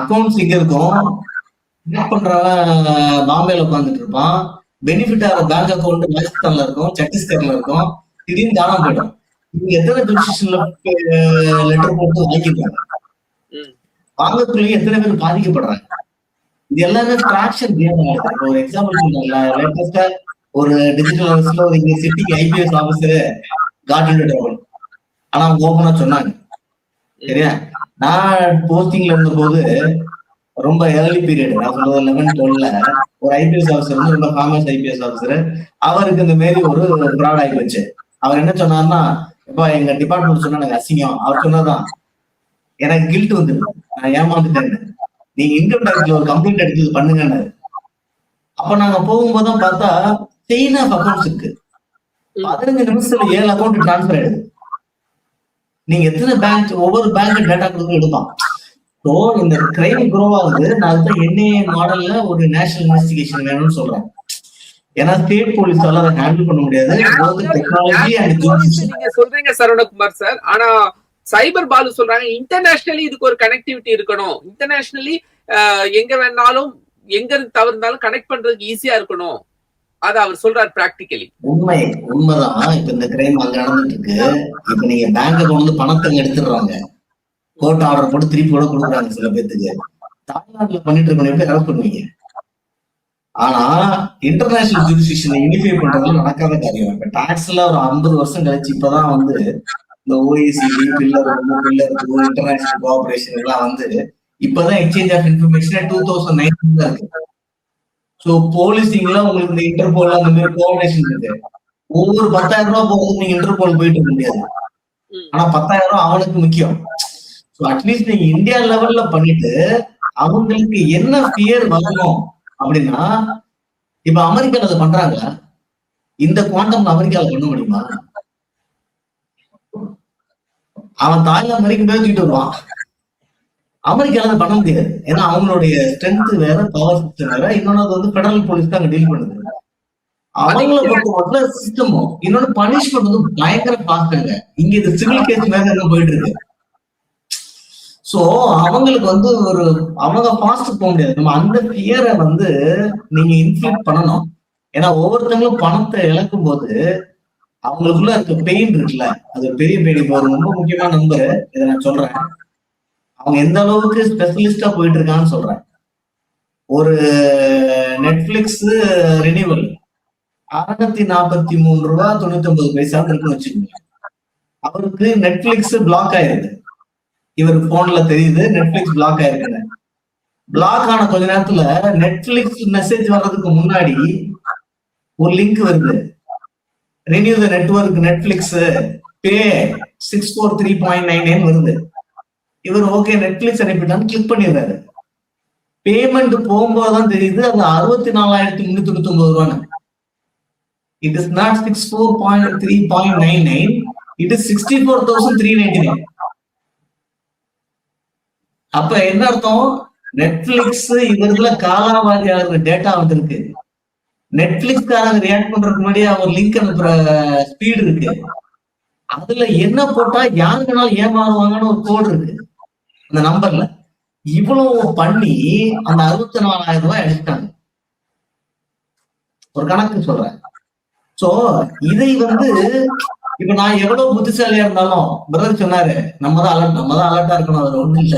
அக்கௌண்ட்ஸ் இங்க இருக்கும், என்ன பண்றவன் பாம்பேல உட்காந்துட்டு இருப்பான், பெனிஃபிட் ஆகிற பேங்க் அக்கௌண்ட் ராஜஸ்தான்ல இருக்கும், சத்தீஸ்கர்ல இருக்கும், திடீர்னு காணாம போயிடும். இவங்க எத்தனை ஜுடிஷியல்ல லெட்டர் போட்டு வாங்கிக்கிறாங்க, வாங்கக்குள்ளேயே எத்தனை பேர் பாதிக்கப்படுறாங்க. இது எல்லாமே ஃபிராக்ஷன் கேம் ஆகுது. இப்போ ஒரு எக்ஸாம்பிள் சொன்னாங்க, லேட்டஸ்டா ஒரு டிஜிட்டல் அரசுல ஒரு இங்க சிட்டிக்கு IPS officer got into trouble. ஆனா அவங்க ஓபனா சொன்னாங்க, சரியா, நான் போஸ்டிங்ல இருந்த போது ரொம்ப ஏர்லி பீரியட், நான் சொல்றது 11-12ல ஒரு IPS ஆஃபீஸர் வந்து ரொம்ப ஃபேமஸ் IPS ஆஃபீஸர், அவருக்கு இந்த மாரி ஒரு ஃப்ராட் ஆகி போச்சு. அவர் என்ன சொன்னார்னா, இப்ப எங்க டிபார்ட்மெண்ட் சொன்னா எனக்கு அசிங்கம், அவர் சொன்னதான் எனக்கு கில்ட் வந்துருக்கு, நான் ஏமாந்துட்டேன், நீங்க இன்கம் டாக்ஸ்ல ஒரு கம்ப்ளைண்ட் எடுத்து பண்ணுங்கன்னு. அப்ப நாங்க போகும்போதுதான் பார்த்தா செயின் ஆஃப் அக்கௌண்ட்ஸ் இருக்கு, 15 நிமிஷத்துல 7 அக்கௌண்ட் டிரான்ஸ்பர் ஆயிடுது. நீங்க எத்தனை பேங்க், ஒவ்வொரு பேங்க் டேட்டா கொடுத்து எடுப்பான். ஸோ இந்த கிரைம் க்ரோ ஆகுது. நான் அதுதான் NIA மாடல்ல ஒரு நேஷனல் இன்வெஸ்டிகேஷன் வேணும்னு சொல்றேன். ஏன்னா ஸ்டேட் போலீஸால அதை ஹேண்டில் பண்ண முடியாது. டெக்னாலஜி அண்ட் நீங்க சொல்றீங்க சரவணகுமார் சார், ஆனா சைபர் பாலு சொல்றாங்க இன்டர்நேஷனலி இதுக்கு ஒரு கனெக்டிவிட்டி இருக்கணும், இன்டர்நேஷனலி எங்க வேணாலும் எங்க இருந்து தவிர்த்தாலும் கனெக்ட் பண்றதுக்கு ஈஸியா இருக்கணும், அது அவர் சொல்றாரு பிராக்டிகலி. உண்மைதான். இப்ப இந்த கிரைம் அங்க நடந்துட்டு இருக்கு. இப்ப நீங்க பேங்க் அக்கௌண்ட்ல பணத்தை எடுத்துடுறாங்க, கோர்ட் ஆர்டர் போட்டு திருப்பி கூட கொடுக்குறாங்க சில பேருக்கு. தாய்லாந்துல பண்ணிட்டு இருக்கணும், எப்படி அரெஸ்ட் பண்ணுவீங்க? ஆனா இன்டர்நேஷனல் ஜுரிடிக்ஷனை யூனிஃபை பண்றதுல நடக்காத காரியம். இப்ப டாக்ஸ்ல ஒரு 50 வருஷம் கழிச்சு இப்பதான் வந்து இந்த OECD பில்லர் 2 இன்டர்நேஷனல் கோஆபரேஷன் எல்லாம் வந்து இப்பதான் எக்ஸ்சேஞ்ச் ஆஃப் இன்ஃபர்மேஷன் 2019 தான் இருக்கு. சோ போலீசிங்ல உங்களுக்கு இந்த இன்டர்போல் அந்த மாதிரி கோஆபரேஷன் இருக்கு. ஒவ்வொரு 10,000 ரூபாய் போகுது, நீங்க இன்டர்போல் போயிட்டு இருக்க முடியாது. ஆனா 10,000 ரூபாய் அவனுக்கு முக்கியம். ஸோ அட்லீஸ்ட் நீங்க இந்தியா லெவல்ல பண்ணிட்டு அவங்களுக்கு என்ன ஃபியர் வரணும் அப்படின்னா, இப்ப அமெரிக்கால அதை பண்றாங்க, இந்த குவாண்டம் அமெரிக்கால பண்ண முடியுமா? அவன் தாய்லாந்து வரைக்கும் பேசிக்கிட்டு வருவான், அமெரிக்கால பண்ண முடியாது. ஏன்னா அவங்களுடைய ஸ்ட்ரென்த் வேற, பவர் சிஸ்டம் வேற. இன்னொன்னு வந்து பெடரல் போலீஸ் தான் அங்க டீல் பண்ணுது. அவங்கள பொறுத்த மட்டும் சிஸ்டமும் இன்னொன்னு பனிஷ்மெண்ட் வந்து பயங்கர பாக்குறாங்க. இங்க இது சிவில் கேஸ் வேக போயிட்டு இருக்கு. சோ அவங்களுக்கு வந்து அவங்க ஃபாஸ்ட் போக முடியாது. நம்ம அந்த ஃபியரை வந்து நீங்க இன்ஃபிளிக்ட் பண்ணணும். ஏன்னா ஒவ்வொருத்தங்களும் பணத்தை இழக்கும் போது அவங்களுக்குள்ள இருக்க பெயின் இருக்குல்ல, அது ஒரு பெரிய பெயின். இப்போ ஒரு ரொம்ப முக்கியமான நம்பர் இதை நான் சொல்றேன். அவங்க எந்த அளவுக்கு ஸ்பெஷலிஸ்டா போயிட்டு இருக்கான்னு சொல்றேன். ஒரு நெட்ஃபிளிக்ஸ் ரினிவல் 643 ரூபா 99 பைசா இருக்குன்னு வச்சுக்கோங்க. அவருக்கு நெட்ஃபிளிக்ஸ் பிளாக் ஆயிருது. இவர் போன்ல தெரியுது நெட்ஃபிளிக்ஸ் பிளாக் ஆயிருக்குன்னு. பிளாக் ஆன கொஞ்ச நேரத்துல நெட்ஃபிளிக்ஸ் மெசேஜ் வர்றதுக்கு முன்னாடி ஒரு லிங்க் வருது. ரினியூ த நெட்வொர்க் நெட்ஃபிளிக்ஸ் பே 643.99 வருது. இவர் ஓகே நெட்ஃபிளிக்ஸ் அனுப்பிட்டான்னு கிளிக் பண்ணிடுறாரு. பேமெண்ட் போகும்போதுதான் தெரியுது அது 64,399 ரூபான்னு. It is not 64.3.99, it is 64,399. அப்ப என்ன அர்த்தம்? நெட்ஃபிளிக்ஸ் இவருக்குள்ள காலாவாதியாக டேட்டா வந்திருக்கு. நெட்ஃபிளிக்ஸ்காரங்க ரியாக்ட் பண்றதுக்கு முன்னாடி அவர் லிங்க் அனுப்புற ஸ்பீடு இருக்கு. அதுல என்ன போட்டா யாருக்குனாலும் ஏமாறுவாங்கன்னு ஒரு கோடு இருக்கு அந்த நம்பர்ல. இவ்வளவு பண்ணி அந்த 64,000 ரூபாய் எடுத்துட்டாங்க. ஒரு கணக்கு சொல்றேன். சோ இதை வந்து இப்ப நான் எவ்வளவு புத்திசாலியா இருந்தாலும் பிரதர் சொன்னாரு நம்ம தான் அலர்ட்டா இருக்கணும். அது ஒண்ணும் இல்ல,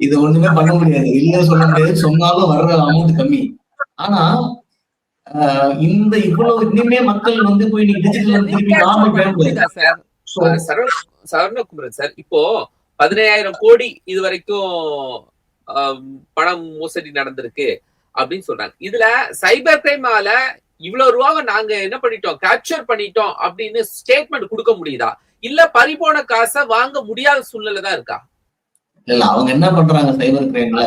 இது ஒண்ணுமே பண்ண முடியாது, இல்ல சொல்ல முடியாது, சொன்னாலும் வர்ற அமௌண்ட் கம்மி. ஆனா இந்த இவ்வளவு இனிமே மக்கள் வந்து போய் நீங்க டிஜிட்டல் திருப்பி நார்மல் பேமெண்ட் சரவணகுமரன் சார், இப்போ 15,000 கோடி இது வரைக்கும் பணம் மோசடி நடந்திருக்கு அப்படின்னு சொல்றாங்க. இதுல சைபர் கிரைமால இவ்வளவு ரூபாவை நாங்க என்ன பண்ணிட்டோம், கேப்சர் பண்ணிட்டோம் அப்படின்னு ஸ்டேட்மெண்ட் கொடுக்க முடியுதா? இல்ல பறிபோன காசை வாங்க முடியாத சூழ்நிலை தான் இருக்கா? இல்ல அவங்க என்ன பண்றாங்க சைபர் கிரைம்ல,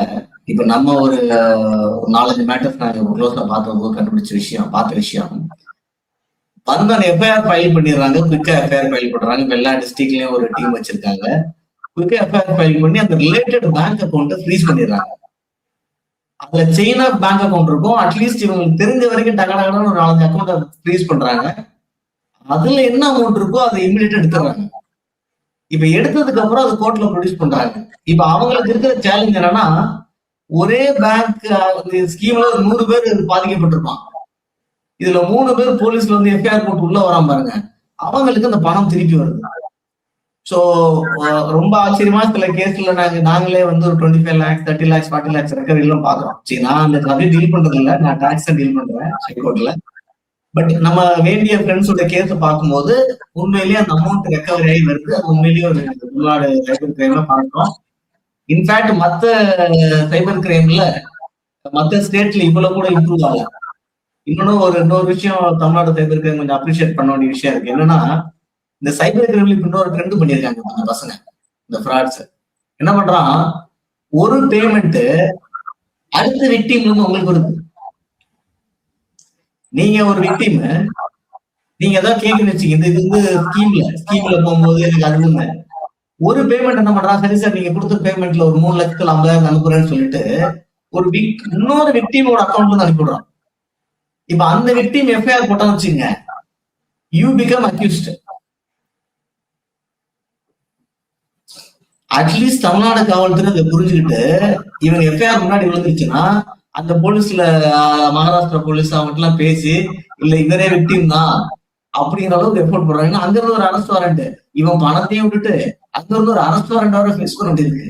இப்ப நம்ம ஒரு 4-5 மேட்டர்ஸ் நாங்க க்ளோஸா பார்த்தபோது கண்டுபிடிச்ச பார்த்த விஷயம், வந்தோம் எஃப்ஐஆர் ஃபைல் பண்ணிடுறாங்க. குயிக்கா எஃப்ஐஆர் ஃபைல் பண்றாங்க. எல்லா டிஸ்ட்ரிக்ட்லயும் ஒரு டீம் வச்சிருக்காங்க. குயிக்கா எஃப்ஐஆர் ஃபைல் பண்ணி அந்த ரிலேட்டட் பேங்க் அக்கௌண்ட்டை ஃப்ரீஸ் பண்ணிடுறாங்க. அதுல செயின் ஆஃப் பேங்க் அக்கௌண்ட் இருக்கும். அட்லீஸ்ட் இவங்களுக்கு தெரிஞ்ச வரைக்கும் டகடகன்னு ஒரு 4-5 அக்கௌண்ட்டை ஃப்ரீஸ் பண்றாங்க. அதுல என்ன அமௌண்ட் இருக்கோ அதை இமிடியேட்டா எடுத்துறாங்க. இப்ப எடுத்ததுக்கு அப்புறம் அதை கோர்ட்ல ப்ரொடியூஸ் பண்றாங்க. இப்ப அவங்களுக்கு இருக்கிற சேலஞ்ச் என்னன்னா, ஒரே பேங்க் ஸ்கீம்ல 100 பேர் பாதிக்கப்பட்டிருப்பான். இதுல 3 பேர் போலீஸ்ல வந்து எஃப்ஐஆர் போட்டு உள்ள வராம பாருங்க, அவங்களுக்கு அந்த பணம் திருப்பி வருது. சோ ரொம்ப ஆச்சரியமா சில கேஸ்ல நாங்களே வந்து ஒரு 25 lakhs 30 lakhs 40 lakhs ரெக்கவரி எல்லாம் பாக்குறோம். சரி, நான் அந்த கதையை டீல் பண்றது இல்ல, நான் டாக்ஸ் டீல் பண்றேன் ஹைகோர்ட்ல. பட் நம்ம வேண்டிய ஃப்ரெண்ட்ஸோட கேஸ் பார்க்கும்போது உண்மையிலேயே அந்த அமௌண்ட் ரெக்கவரி ஆகி வருது. அது உண்மையிலேயே ஒரு உள்நாடு சைபர் கிரைம்ல பாக்குறோம். இன்ஃபேக்ட் மத்த சைபர் கிரைம்ல மத்த ஸ்டேட்ல இவ்வளவு கூட இம்ப்ரூவ் ஆகல. இன்னொரு விஷயம் தமிழ்நாடு சைபர் கிரைம் கொஞ்சம் அப்ரிஷியேட் பண்ண வேண்டிய விஷயம் இருக்கு. என்னன்னா, இந்த சைபர் கிரைம்ல இன்னொரு ட்ரெண்ட் பண்ணிருக்காங்க அந்த பசங்க, இந்த ஃப்ராட்ஸ் என்ன பண்றான், ஒரு பேமெண்ட் அடுத்த விக்டிம்ல இருந்து உங்களுக்கு வருது. நீங்க ஒரு விக்டிம், நீங்க ஏதாவது கேட்கணும்னு வச்சுக்கீங்க, இது வந்து ஸ்கீம்ல போகும்போது எனக்கு அதுன்னு ஒரு பேமெண்ட் என்ன பண்றான், சரி சார் நீங்க கொடுத்த பேமெண்ட்ல ஒரு 3,50,000 அனுப்புறேன்னு சொல்லிட்டு ஒரு இன்னொரு விக்டிமோட அக்கௌண்ட்ல இருந்து அனுப்பிடுறான். இப்ப அந்த விக்டிம் எஃப்ஐஆர் போட்டான்னு வச்சுங்க, you become accused. At least Tamil Nadu காவல்துறை அதை புரிஞ்சுக்கிட்டு இவங்க எஃப்ஐஆர் முன்னாடி விழுந்துருச்சுன்னா அந்த போலீஸ்ல மகாராஷ்டிரா போலீஸ் அவங்ககிட்ட எல்லாம் பேசி இல்ல இவரே விக்டிம் தான் அப்படிங்கிற அளவுக்கு எஃபோர்ட் போடுறாங்க. அங்க இருந்து ஒரு அரெஸ்ட் வாரண்ட், இவன் பணத்தையும் விட்டுட்டு அங்க இருந்து ஒரு அரெஸ்ட் வாரண்ட் வர ஃபிக்ஸ் பண்ண வேண்டியிருக்கு.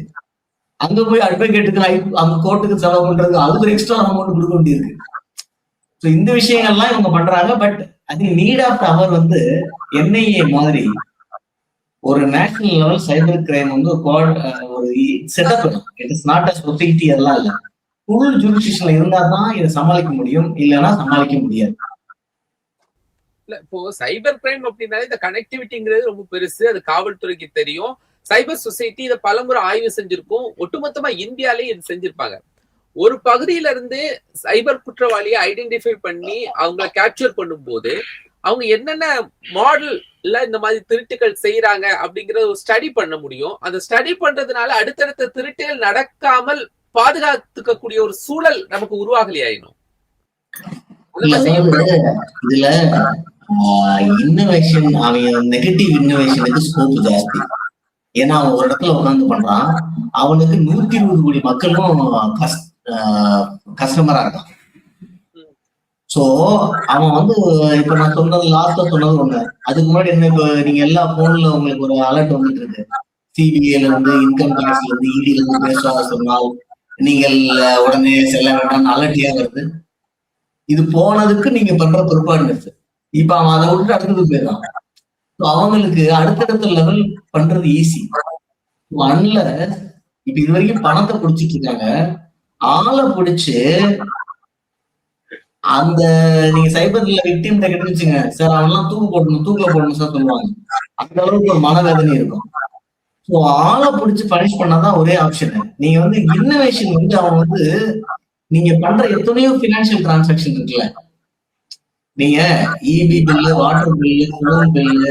அங்க போய் அட்வொகேட்டுக்கு அங்க கோர்ட்டுக்கு செலவு பண்றது அதுக்கு ஒரு எக்ஸ்ட்ரா அமௌண்ட் கொடுக்க வேண்டியிருக்கு. ஸோ இந்த விஷயங்கள்லாம் இவங்க பண்றாங்க. பட் அது நீட் ஆஃப் அவர் வந்து என்ஐஏ மாதிரி ஒரு நேஷனல் லெவல் சைபர் கிரைம் வந்து ஒரு setup. It is not a society, அதெல்லாம் இல்ல, ஃபுல் ஜூரிஸ்டிக்ஷன்ல இருந்தா தான் இதை சமாளிக்க முடியும், இல்லைன்னா சமாளிக்க முடியாது. இல்ல இப்போ சைபர் கிரைம் அப்படின்னாலே இந்த கனெக்டிவிட்டிங்கிறது ரொம்ப பெருசு, அது காவல்துறைக்கு தெரியும். சைபர் சொசைட்டி இதை பலமுறை ஆய்வு செஞ்சிருக்கும். ஒட்டுமொத்தமா இந்தியாலே இது செஞ்சிருப்பாங்க. ஒரு பகுதியில இருந்து சைபர் குற்றவாளியை ஐடென்டிஃபை பண்ணி அவங்களை கேப்சர் பண்ணும் போது அவங்க என்னென்ன மாடல்ல இந்த மாதிரி திருட்டுகள் செய்யறாங்க அப்படிங்கறத ஒரு ஸ்டடி பண்ண முடியும். அந்த ஸ்டடி பண்றதுனால அடுத்தடுத்த திருட்டுகள் நடக்காமல் பாதுகாத்துக்க கூடிய ஒரு சூழல் நமக்கு உருவாகலையாயினும். இல்ல அதாவது இதுல இன்னோவேஷன், அவன் நெகட்டிவ் இன்னோவேஷனுக்கு ஸ்கோப் ஜாஸ்தி. ஏன்னா அவன் ஒரு இடத்துல உட்கார்ந்து பண்றான், அவனுக்கு 120 கோடி மக்களும் கஸ்டமரா இருக்கான். சோ அவன் வந்து இப்ப நான் சொன்னது லாஸ்டா சொன்னது ஒண்ணு. அதுக்கு முன்னாடி என்ன, இப்ப நீங்க எல்லா போன்ல உங்களுக்கு ஒரு அலர்ட் வந்துட்டு இருக்கு. சிபிஐல இருந்து, இன்கம் டாக்ஸ்ல இருந்து, இடில இருந்து பேசுவாங்க சொன்னால் நீங்கள் உடனே செல்ல வேண்டாம் அலர்ட் ஏன் வருது? இது போனதுக்கு நீங்க பண்ற பொறுப்பாடுனஸ். இப்ப அவன் அதை விட்டு அடுத்தது போயிடறான். அவங்களுக்கு அடுத்தடுத்த லெவல் பண்றது ஈஸி. அன்ல இப்ப இது வரைக்கும் பணத்தை பிடிச்சிட்டு இருக்காங்க, ஆளை பிடிச்சு அந்த நீங்க சைபர்ல விக்டிம் கிட்ட வச்சுங்க சார், அவன்லாம் தூக்குல போடணும் சார் சொல்லுவாங்க. அந்த அளவுக்கு ஒரு மனவேதனை இருக்கும். ஸோ ஆளை பிடிச்சி பனிஷ் பண்ணாதான் ஒரே ஆப்ஷன். நீங்க வந்து இன்னோவேஷன் வந்து அவன் வந்து நீங்க பண்ற எத்தனையோ பினான்சியல் டிரான்சாக்சன் இருக்குல்ல, நீங்க EB bill, water bill, phone bill,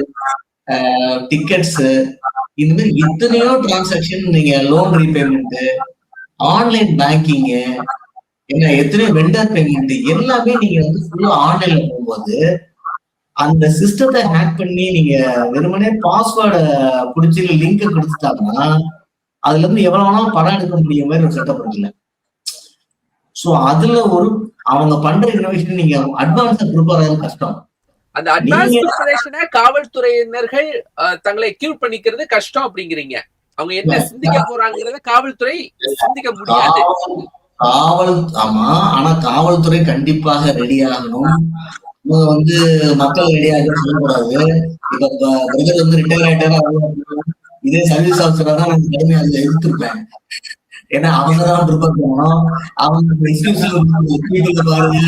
tickets, இந்த மாதிரி எத்தனையோ டிரான்சாக்சன், நீங்க லோன் ரீபேமெண்ட், ஆன்லைன் பேங்கிங், என்ன எத்தனையோ வெண்டர் பேமெண்ட், எல்லாமே நீங்க வந்து ஃபுல்லா ஆன்லைன்ல போகும்போது அந்த சிஸ்டத்தை ஹேக் பண்ணி நீங்க வெறுமனே பாஸ்வேர்டை பிடிச்சி லிங்க் கொடுத்துட்டாங்கன்னா அதுல இருந்து எவ்வளவு வேணாலும் படம் எடுக்க முடிய மாதிரி ஒரு செட்டப் இருக்குல்ல. சோ அதுல ஒரு அவங்க பண்ற இன்னோவேஷன் நீங்க அட்வான்ஸா ப்ரிப்பேர் ஆகிறது கஷ்டம். அந்த அட்வான்ஸ் ப்ரிப்பரேஷனை காவல்துறையினர்கள் தங்களை எக்யூப் பண்ணிக்கிறது கஷ்டம் அப்படிங்கிறீங்க. அவங்க என்ன சிந்திக்க போறாங்கிறத காவல்துறை சிந்திக்க முடியாது. ஆமா, ஆனா காவல்துறை கண்டிப்பாக ரெடி ஆகணும். வந்து மக்கள் ரெடி ஆக சொல்லக்கூடாது. இப்ப பிரதர் வந்து ரிட்டையர் ஆயிட்டாரா, இதே சர்வீஸ் ஆஃபீஸரா தான் நான் கடுமையா அதுல எடுத்திருப்பேன். ஏன்னா அவங்கதான் ப்ரிப்பேர் பண்ணணும். அவங்க பாருங்க,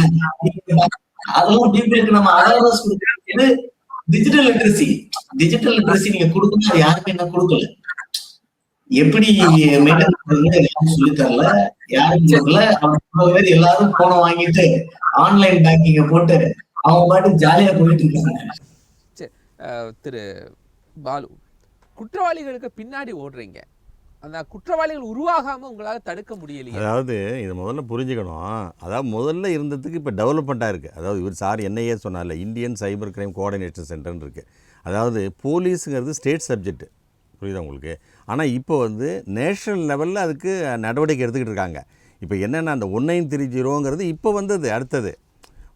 அதெல்லாம் பீப்புளுக்கு நம்ம அவேர்னஸ் கொடுக்கிறது. டிஜிட்டல் லிட்ரஸி நீங்க கொடுக்கணும், அது யாருமே என்ன கொடுக்கல. எப்படி மெயின்டைன் பண்றது சொல்லி தரல, யாரும் கொடுக்கல. அவங்க எல்லாரும் போன வாங்கிட்டு ஆன்லைன் பேங்கிங்க போட்டு அவங்க பாட்டு ஜாலியா போயிட்டு இருக்காங்க. திரு பாலு, குற்றவாளிகளுக்கு பின்னாடி ஓடுறீங்க, அந்த குற்றவாளிகள் உருவாகாம உங்களால தடுக்க முடியலையே. அதாவது இதை முதல்ல புரிஞ்சுக்கணும். அதாவது முதல்ல இருந்ததுக்கு இப்போ டெவலப்மெண்ட்டாக இருக்குது. அதாவது இவர் சார் என்னையே சொன்னார்ல, இந்தியன் சைபர் கிரைம் கோஆர்டினேஷன் சென்டர்னு இருக்குது. அதாவது போலீஸுங்கிறது ஸ்டேட் சப்ஜெக்ட், புரியுதா உங்களுக்கு? ஆனால் இப்போ வந்து நேஷனல் லெவலில் அதுக்கு நடவடிக்கை எடுத்துக்கிட்டு இருக்காங்க. இப்போ என்னென்னா அந்த 1930ங்கிறது இப்போ வந்தது. அடுத்தது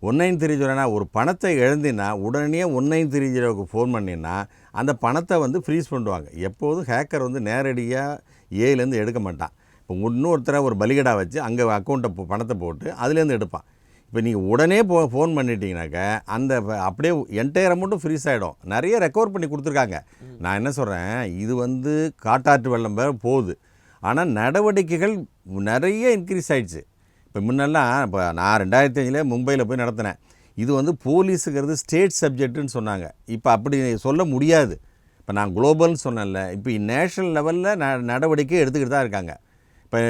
1930னா ஒரு பணத்தை இழந்தினா உடனே 1930க்கு ஃபோன் பண்ணினா அந்த பணத்தை வந்து ஃப்ரீஸ் பண்ணுவாங்க. எப்போதும் ஹேக்கர் வந்து நேரடியாக ஏலேருந்து எடுக்க மாட்டான். இப்போ இன்னொருத்தரை ஒரு பலிகடா வச்சு அங்கே அக்கௌண்ட்டை பணத்தை போட்டு அதுலேருந்து எடுப்பான். இப்போ நீங்கள் உடனே ஃபோன் பண்ணிட்டீங்கனாக்க அந்த அப்படியே என்டையர் அமௌண்ட்டும் ஃப்ரீஸ் ஆகிடும். நிறைய ரெக்கவர் பண்ணி கொடுத்துருக்காங்க. நான் என்ன சொல்கிறேன், இது வந்து காட்டாற்று வெள்ளம் பேர் போகுது. ஆனால் நடவடிக்கைகள் நிறைய இன்க்ரீஸ் ஆகிடுச்சு. இப்போ முன்னெல்லாம் இப்போ நான் 2005 மும்பையில் போய் நடத்தினேன். இது வந்து போலீஸுங்கிறது ஸ்டேட் சப்ஜெக்ட்டுன்னு சொன்னாங்க. இப்போ அப்படி சொல்ல முடியாது. இப்போ நான் குளோபல்னு சொன்னேன்ல, இப்போ நேஷ்னல் லெவலில் நடவடிக்கை எடுத்துக்கிட்டு தான் இருக்காங்க.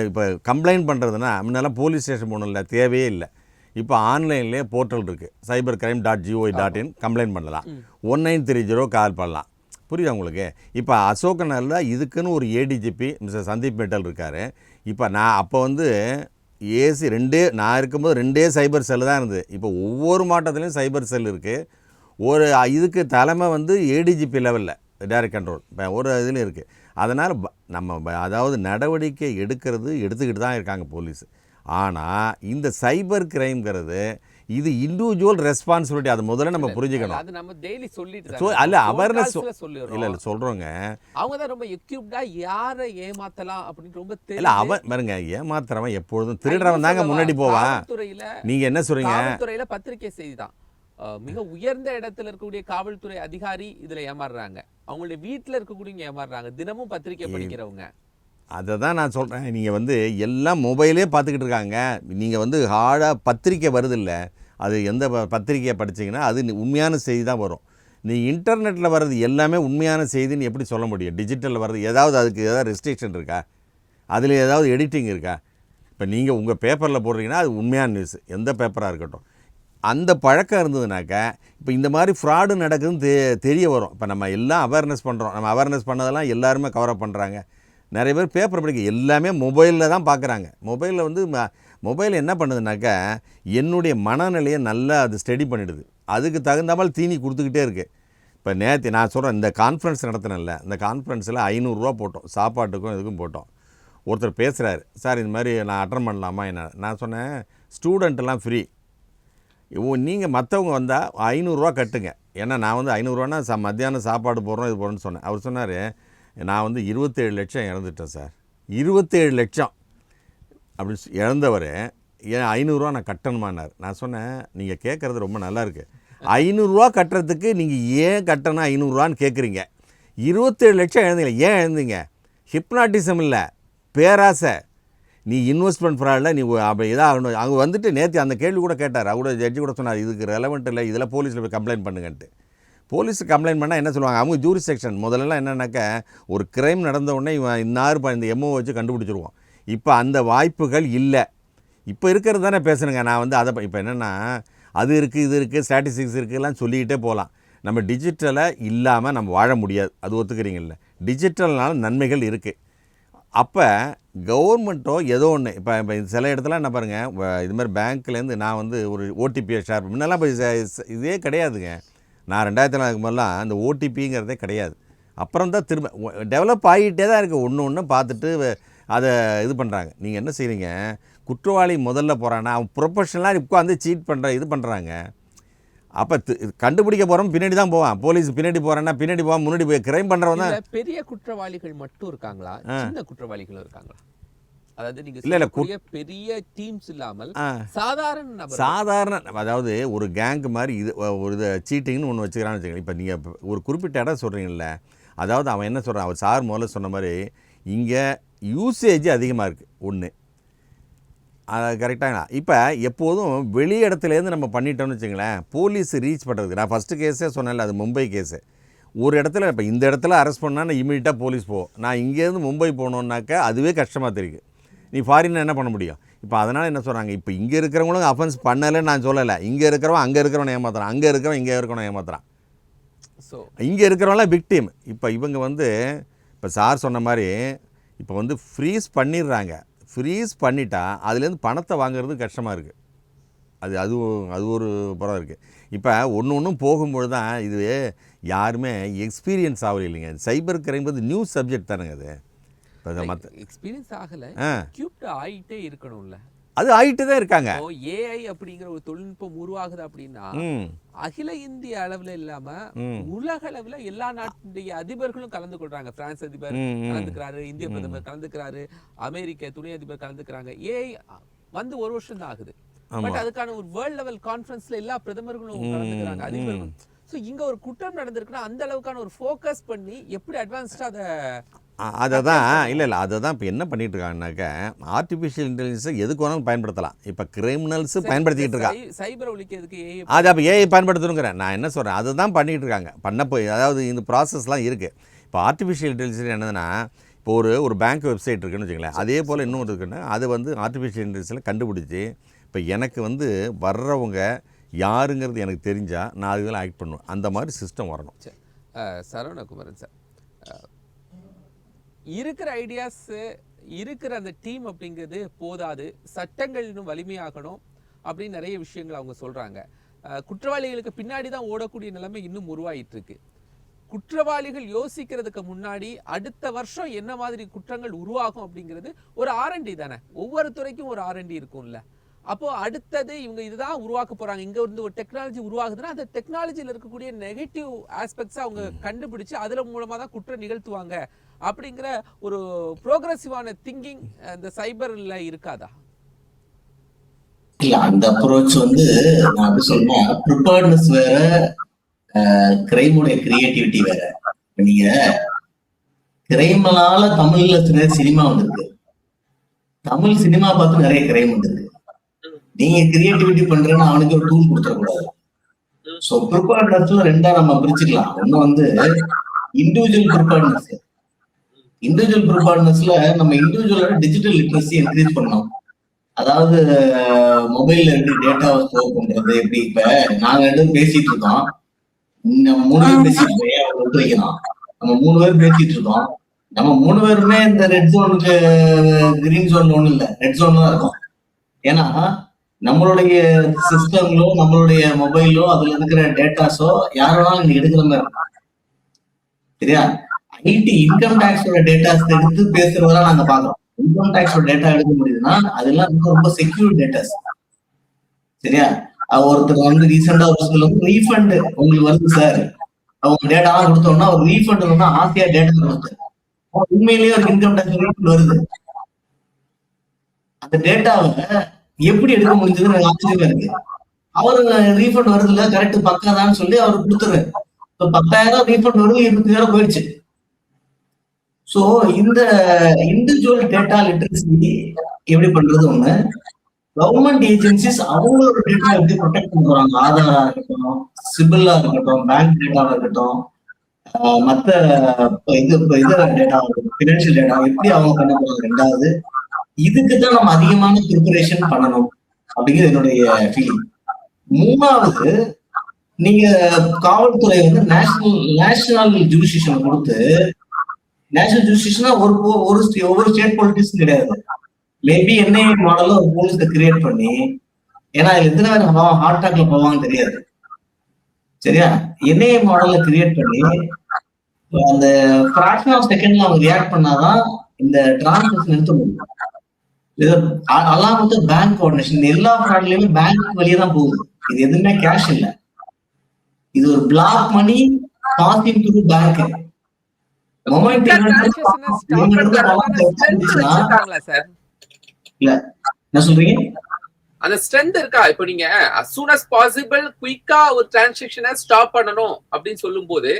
இப்போ கம்ப்ளைண்ட் பண்ணுறதுனா முன்னெல்லாம் போலீஸ் ஸ்டேஷன் போகணும்ல, தேவையே இல்லை. இப்போ ஆன்லைன்லேயே போர்ட்டல் இருக்குது, cybercrime.gov.in. கம்ப்ளைண்ட் பண்ணலாம், 1930 கால் பண்ணலாம். புரியுதா உங்களுக்கு? இப்போ அசோக் நகரில் இதுக்குன்னு ஒரு ஏடிஜிபி மிஸ்டர் சந்தீப் மெட்டல் இருக்கார். இப்போ நான் அப்போ வந்து ஏசி நான் இருக்கும்போது 2 சைபர் செல்லு தான் இருந்தது. இப்போ ஒவ்வொரு மாவட்டத்துலேயும் சைபர் செல் இருக்குது. ஒரு இதுக்கு தலைமை வந்து ஏடிஜிபி லெவலில் டைரக்ட் கண்ட்ரோல் ஒரு இதுலையும் இருக்குது. அதனால் நம்ம அதாவது நடவடிக்கை எடுத்துக்கிட்டு தான் இருக்காங்க போலீஸ். ஆனால் இந்த சைபர் கிரைம்ங்கிறது இது இண்டிவிஜுவல் ரெஸ்பான்சிபிலிட்டி. அது முதல்ல நம்ம புரிஞ்சுக்கணும். அது நம்ம டெய்லி சொல்லிட்டு அல்ல அவேர்னஸ் இல்லை சொல்கிறோங்க. அவங்க தான் ரொம்ப எக்யூப்டா யாரை ஏமாத்தலாம் அப்படின்னு ரொம்ப இல்லை அவன் பாருங்க, ஏமாத்துறவன் எப்பொழுதும் திருடுறவன் தாங்க முன்னாடி போவான். நீங்கள் என்ன சொல்கிறீங்க? காவல்துறையில பத்திரிகை செய்தி தான் மிக உயர்ந்த இடத்துல இருக்கக்கூடிய காவல்துறை அதிகாரி இதுல ஏமாறுறாங்க, அவங்களுடைய வீட்டில் இருக்கக்கூடிய ஏமாறுறாங்க, தினமும் பத்திரிகை படிக்கிறவங்க. அதை தான் நான் சொல்கிறேன். நீங்கள் வந்து எல்லாம் மொபைலே பார்த்துக்கிட்டு இருக்காங்க. நீங்கள் வந்து ஹார்டாக பத்திரிக்கை வருதில்ல, அது எந்த பத்திரிக்கையை படிச்சிங்கன்னா அது உண்மையான செய்தி தான் வரும். நீ இன்டர்நெட்டில் வர்றது எல்லாமே உண்மையான செய்தின்னு எப்படி சொல்ல முடியும்? டிஜிட்டலில் வர்றது அதுக்கு ஏதாவது ரெஸ்ட்ரிக்ஷன் இருக்கா? அதில் ஏதாவது எடிட்டிங் இருக்கா? இப்போ நீங்கள் உங்கள் பேப்பரில் போடுறீங்கன்னா அது உண்மையான நியூஸ், எந்த பேப்பராக இருக்கட்டும். அந்த பழக்கம் இருந்ததுனாக்கா இப்போ இந்த மாதிரி ஃப்ராடு நடக்குதுன்னு தெரிய வரும். இப்போ நம்ம எல்லாம் அவேர்னஸ் பண்ணுறோம். நம்ம அவேர்னஸ் பண்ணதெல்லாம் எல்லாருமே கவரப் பண்ணுறாங்க. நிறைய பேர் பேப்பர் படிக்க எல்லாமே மொபைலில் தான் பார்க்குறாங்க. மொபைலில் வந்து மொபைல் என்ன பண்ணுதுனாக்கா என்னுடைய மனநிலையை நல்லா அது ஸ்டடி பண்ணிடுது. அதுக்கு தகுந்தாமல் தீனி கொடுத்துக்கிட்டே இருக்குது. இப்போ நேற்று நான் சொல்கிறேன், இந்த கான்ஃபரன்ஸ் நடத்தினேன்ல, இந்த கான்ஃபரன்ஸில் 500 போட்டோம், சாப்பாட்டுக்கும் இதுக்கும் போட்டோம். ஒருத்தர் பேசுகிறாரு, சார் இந்த மாதிரி நான் அட்டன் பண்ணலாமா என்ன? நான் சொன்னேன், ஸ்டூடெண்ட்டெல்லாம் ஃப்ரீ, நீங்கள் மற்றவங்க வந்தால் 500 கட்டுங்க. ஏன்னா நான் வந்து 500 மத்தியானம் சாப்பாடு போடுறோம் இது போகிறோன்னு சொன்னேன். அவர் சொன்னார், நான் வந்து 27 லட்சம் இழந்துட்டேன் சார். 27 லட்சம் அப்படி இழந்தவர் ஏன் 500 நான் கட்டணுமான்னார். நான் சொன்னேன், நீங்கள் கேட்குறது ரொம்ப நல்லா இருக்குது. 500 கட்டுறதுக்கு நீங்கள் ஏன் கட்டணும் 500 கேட்குறீங்க? 27 லட்சம் இழந்தீங்க, ஏன் இழந்தீங்க? ஹிப்னாட்டிசம் இல்லை, பேராசை. நீ இன்வெஸ்ட்மெண்ட் ஃப்ராடில் நீ அப்படி இதாக அங்கே வந்துட்டு நேற்று அந்த கேள்வி கூட கேட்டார். அவர் ஜட்ஜி கூட சொன்னார், இதுக்கு ரெலவெண்ட் இல்லை, இதில் போலீஸில் போய் கம்ப்ளைண்ட் பண்ணுங்கன்ட்டு. போலீஸுக்கு கம்ப்ளைண்ட் பண்ணால் என்ன சொல்லுவாங்க, அவங்க ஜூரி செக்ஷன். முதல்லலாம் என்னென்னாக்கா ஒரு க்ரைம் நடந்த உடனே இவன் இன்னார் இந்த எம்ஓ வச்சு கண்டுபிடிச்சிருவோம். இப்போ அந்த வாய்ப்புகள் இல்லை. இப்போ இருக்கிறது தானே பேசுனுங்க. நான் வந்து அதை இப்போ என்னென்னா அது இருக்குது இது இருக்குது ஸ்டாட்டிஸ்டிக்ஸ் இருக்குதுலாம் சொல்லிக்கிட்டே போகலாம். நம்ம டிஜிட்டலை இல்லாமல் நம்ம வாழ முடியாது, அது ஒத்துக்கிறீங்கல்ல. டிஜிட்டல்னால நன்மைகள் இருக்குது. அப்போ கவர்மெண்ட்டோ ஏதோ ஒன்று இப்போ சில இடத்துல என்ன பாருங்கள், இது மாதிரி பேங்க்லேருந்து நான் வந்து ஒரு ஓடிபியை ஷேர் முன்னெல்லாம் இப்போ இதே கிடையாதுங்க. நான் 2004 முதல்லாம் அந்த ஓடிபிங்கிறதே கிடையாது. அப்புறம் தான் திரும்ப டெவலப் ஆகிட்டே தான் இருக்குது. ஒன்று பார்த்துட்டு அதை இது பண்ணுறாங்க. நீங்கள் என்ன செய்கிறீங்க, குற்றவாளி முதல்ல போகிறான்னா அவன் ப்ரொஃபஷனலாக உட்காந்து சீட் பண்ணுற இது பண்ணுறாங்க. அப்போ கண்டுபிடிக்க போகிறோம் பின்னாடி தான் போவான். போலீஸ் பின்னாடி போகிறான்னா பின்னாடி போவான், முன்னாடி போய் கிரைம் பண்ணுறவன் தான். பெரிய குற்றவாளிகள் மட்டும் இருக்காங்களா, சின்ன குற்றவாளிகளும் இருக்காங்களா? அதாவது நீங்க இல்லை பெரிய டீம்ஸ் இல்லாமல் சாதாரண அதாவது ஒரு கேங்க் மாதிரி இது ஒரு சீட்டிங்னு ஒன்று வச்சுக்கிறான்னு வச்சுக்கோங்க. இப்போ நீங்கள் ஒரு குறிப்பிட்ட இடம் சொல்கிறீங்கல்ல, அதாவது அவன் என்ன சொல்கிறான், அவர் சார் முதல்ல சொன்ன மாதிரி இங்கே யூசேஜ் அதிகமாக இருக்குது ஒன்று, அது கரெக்டாக. இப்போ எப்போதும் வெளி இடத்துலேருந்து நம்ம பண்ணிட்டோம்னு வச்சுங்களேன், போலீஸ் ரீச் பண்ணுறதுக்கு. நான் ஃபஸ்ட்டு கேஸே சொன்னேன்ல, அது மும்பை கேஸு. ஒரு இடத்துல இப்போ இந்த இடத்துல அரெஸ்ட் பண்ணால் நான் இமீடியட்டாக போலீஸ் போவோம். நான் இங்கேருந்து மும்பை போகணுன்னாக்கா அதுவே கஷ்டமாக தெரியுது. நீ ஃபாரின் என்ன பண்ண முடியும்? இப்போ அதனால் என்ன சொல்கிறாங்க, இப்போ இங்கே இருக்கிறவங்களும் அஃபென்ஸ் பண்ணலைன்னு நான் சொல்லலை. இங்கே இருக்கிறவன் அங்கே இருக்கிறவனை ஏமாத்துறான், அங்கே இருக்கிறவன் இங்கே இருக்கிறவனை ஏமாத்துறான். ஸோ இங்கே இருக்கிறவங்களாம் விக்டிம். இப்போ இவங்க வந்து இப்போ சார் சொன்ன மாதிரி இப்போ வந்து ஃப்ரீஸ் பண்ணிடுறாங்க. ஃப்ரீஸ் பண்ணிட்டா அதுலேருந்து பணத்தை வாங்குறது கஷ்டமாக இருக்குது. அது ஒரு புறம் இருக்குது. இப்போ ஒன்றும் போகும்பொழுது தான் இது யாருமே எக்ஸ்பீரியன்ஸ் ஆகலை இல்லைங்க. சைபர் கிரைம் வந்து நியூ சப்ஜெக்ட் தானுங்க. அது மற்ற எக்ஸ்பீரியன்ஸ் ஆகலை, ஆகிட்டே இருக்கணும்ல. அது ஆகிட்டு தான் இருக்காங்க. ஏஐ அப்படிங்கிற ஒரு தொழில்நுட்பம் உருவாகுது அப்படின்னா அகில இந்திய அளவுல இல்லாம உலக அளவுல எல்லா நாட்டுடைய அதிபர்களும் கலந்து கொள்றாங்க. பிரான்ஸ் அதிபர் கலந்துக்கிறாரு, இந்திய பிரதமர் கலந்துக்கிறாரு, அமெரிக்க துணை அதிபர் கலந்துக்கிறாங்க. ஏஐ வந்து 1 வருஷம் தான் ஆகுது. பட் அதுக்கான ஒரு வேர்ல்ட் லெவல் கான்ஃபரன்ஸ்ல எல்லா பிரதமர்களும் கலந்துக்கிறாங்க, அதிபர்களும். ஸோ இங்க ஒரு குற்றம் நடந்திருக்குன்னா அந்த அளவுக்கான ஒரு ஃபோக்கஸ் பண்ணி எப்படி அட்வான்ஸ்டா அதை தான் இல்லை அதை தான் இப்போ என்ன பண்ணிட்டு இருக்காங்கன்னாக்கா, ஆர்டிஃபிஷியல் இன்டெலிஜென்ஸை எதுக்கு வேணாலும் பயன்படுத்தலாம். இப்போ கிரிமினல்ஸு பயன்படுத்திக்கிட்டு இருக்காங்க. சைபர் ஒழிக்கிறதுக்கு அது அப்போ ஏஐ பயன்படுத்தணுங்கிறேன். நான் என்ன சொல்கிறேன், அதை தான் பண்ணிகிட்டு இருக்காங்க. அதாவது இந்த ப்ராசஸ்லாம் இருக்குது. இப்போ ஆர்டிஃபிஷியல் இன்டெலிஜென்ஸ் என்னதுன்னா, இப்போ ஒரு பேங்க் வெப்சைட் இருக்குன்னு வச்சுங்களேன், அதே போல் இன்னொரு இருக்குன்னா அது வந்து ஆர்டிஃபிஷியல் இன்டெலிஜென்ஸில் கண்டுபிடிச்சி இப்போ எனக்கு வந்து வர்றவங்க யாருங்கிறது எனக்கு தெரிஞ்சால் நான் அதெல்லாம் ஆக்ட் பண்ணுவேன். அந்த மாதிரி சிஸ்டம் வரணும். சரவணகுமாரன் சார், இருக்கிற ஐடியாஸ் இருக்கிற அந்த டீம் அப்படிங்கிறது போதாது, சட்டங்கள் இன்னும் வலிமையாகணும் அப்படின்னு நிறைய விஷயங்கள் அவங்க சொல்றாங்க. குற்றவாளிகளுக்கு பின்னாடி தான் ஓடக்கூடிய நிலைமை இன்னும் உருவாயிட்டு இருக்கு. குற்றவாளிகள் யோசிக்கிறதுக்கு முன்னாடி அடுத்த வருஷம் என்ன மாதிரி குற்றங்கள் உருவாகும் அப்படிங்கிறது ஒரு R&D தானே. ஒவ்வொரு துறைக்கும் ஒரு R&D இருக்கும்ல. அப்போ அடுத்தது இவங்க இதுதான் உருவாக்க போறாங்க, இங்க இருந்து ஒரு டெக்னாலஜி உருவாகுதுன்னா அந்த டெக்னாலஜியில் இருக்கக்கூடிய நெகட்டிவ் ஆஸ்பெக்ட்ஸை அவங்க கண்டுபிடிச்சு அதுல மூலமா தான் குற்றம் நிகழ்த்துவாங்க அப்படிங்கிற ஒரு ப்ரோக்ரசிவான திங்கிங் இந்த சைபர்ல இருக்காதா? இல்ல, அந்த அப்ரோச் வந்து நான் அப்படி சொல்றேன், ப்ரிப்பேர்ட்னஸ் வேற, கிரைமோட கிரியேட்டிவிட்டி வேற. நீங்க கிரைமனால தமிழ்ல நிறைய சினிமா வந்திருக்கு, தமிழ் சினிமா பார்த்து நிறைய கிரைம் வந்திருக்கு. நீங்க கிரியேட்டிவிட்டி பண்றேன்னு அவனுக்கு ஒரு டூல் கொடுத்துடக்கூடாது. ஸோ ப்ரிப்பேர்ட்னஸ்ல ரெண்டா நம்ம பிரிச்சுக்கலாம். ஒண்ணு வந்து இண்டிவிஜுவல் ப்ரிப்பேர்ட்னஸ். இண்டிவிஜுவல் ப்ரிப்பேர்ட்னஸ்ல நம்ம இண்டிவிஜுவலோட டிஜிட்டல் லிட்ரஸி என்கரேஜ் பண்ணணும். அதாவது மொபைல்ல எப்படி டேட்டாவை ஸ்டோர் பண்றது, எப்படி இப்ப நாங்க 2 பேரும் பேசிட்டு இருக்கோம், 3 பேர் பேசிட்டு விட்டு வைக்கலாம். நம்ம 3 பேர் பேசிட்டு இருக்கோம், நம்ம 3 பேருமே இந்த ரெட் ஜோனுக்கு கிரீன் ஜோன் ஒண்ணு இல்ல, ரெட் ஜோன் தான் இருக்கும். ஏன்னா நம்மளுடைய சிஸ்டம்லோ நம்மளுடைய மொபைலோ அதுல இருக்கிற டேட்டாஸோ யார் வேணாலும் நீங்க எடுக்கிற மாதிரி இருக்கும். சரியா? ஐடி இன்கம் டேக்ஸோட டேட்டாஸ் எடுத்து பேசுறதெல்லாம் நாங்க பாக்குறோம். இன்கம் டேக்ஸோட டேட்டா எடுக்க முடியுதுன்னா அதெல்லாம் ரொம்ப செக்யூர் டேட்டாஸ். சரியா? ஒருத்தர் வந்து ரீசெண்டா ஒரு சில ரீஃபண்ட் உங்களுக்கு வருது சார், அவங்க டேட்டாலாம் கொடுத்தோம்னா ஒரு ரீஃபண்ட் வந்து ஆசையா டேட்டா கொடுத்தாரு, உண்மையிலேயே ஒரு இன்கம் டேக்ஸ் ரீஃபண்ட் வருது. அந்த டேட்டாவை எப்படி எடுக்க முடிஞ்சதுன்னு எனக்கு ஆச்சரியமா இருக்கு. அவரு ரீஃபண்ட் வருது இல்ல, கரெக்ட் பக்காதான்னு சொல்லி அவரு கொடுத்துரு. இப்ப 10,000 ரீஃபண்ட் வருது, 20,000 போயிடுச்சு. சோ இந்த இண்டிவிஜுவல் டேட்டா லிட்டரசி எப்படி பண்றது ஒண்ணு, கவர்மெண்ட் ஏஜென்சிஸ் அவங்களோட டேட்டா எப்படி ப்ரொடெக்ட் பண்றாங்க, ஆதாரா இருக்கட்டும், சிபிலா இருக்கட்டும், பேங்க் டேட்டாவா இருக்கட்டும், மத்த டேட்டா பினான்சியல் டேட்டா எப்படி அவங்க பண்ண போறாங்க. ரெண்டாவது, இதுக்கு தான் நம்ம அதிகமான ப்ரிப்பரேஷன் பண்ணணும் அப்படிங்கிறது என்னுடைய ஃபீலிங். மூணாவது, நீங்க காவல்துறை வந்து நேஷனல் ஜூரிஸ்டிக்ஷன் கொடுத்து, நேஷனல் ஜூரிஸ்டிக்ஷனா ஒவ்வொரு ஸ்டேட் பொலிட்டிக்ஸ் கிடையாது, மேபி என்ஐஏ மாடல்ல ஒரு போலீஸை கிரியேட் பண்ணி, ஏன்னா இதுல எத்தனை பேர் ஹார்ட் அட்டாக்ல போவாங்கன்னு தெரியாது. சரியா? என்ஐஏ மாடல்ல கிரியேட் பண்ணி அந்த ஃபிராக்ஷன் ஆஃப் செகண்ட்ல அவங்க ரியாக்ட் பண்ணாதான் இந்த டிரான்சாக்ஷன் நிறுத்த முடியும். அல்லாம் வந்து பேங்க் கோஆர்டினேஷன், எல்லா ஃப்ராட்லயுமே பேங்க் வழியே தான் போகுது. இது எதுவுமே கேஷ் இல்ல, இது ஒரு black money passing through bank. Moment இல்ல என்ன சொல்றீங்க, அந்த ஸ்ட்ரென்த் இருக்கா? இப்போ நீங்க as soon as possible குயிக்கா ஒரு டிரான்சாக்ஷனை ஸ்டாப் பண்ணணும் அப்படின்னு சொல்லும்போது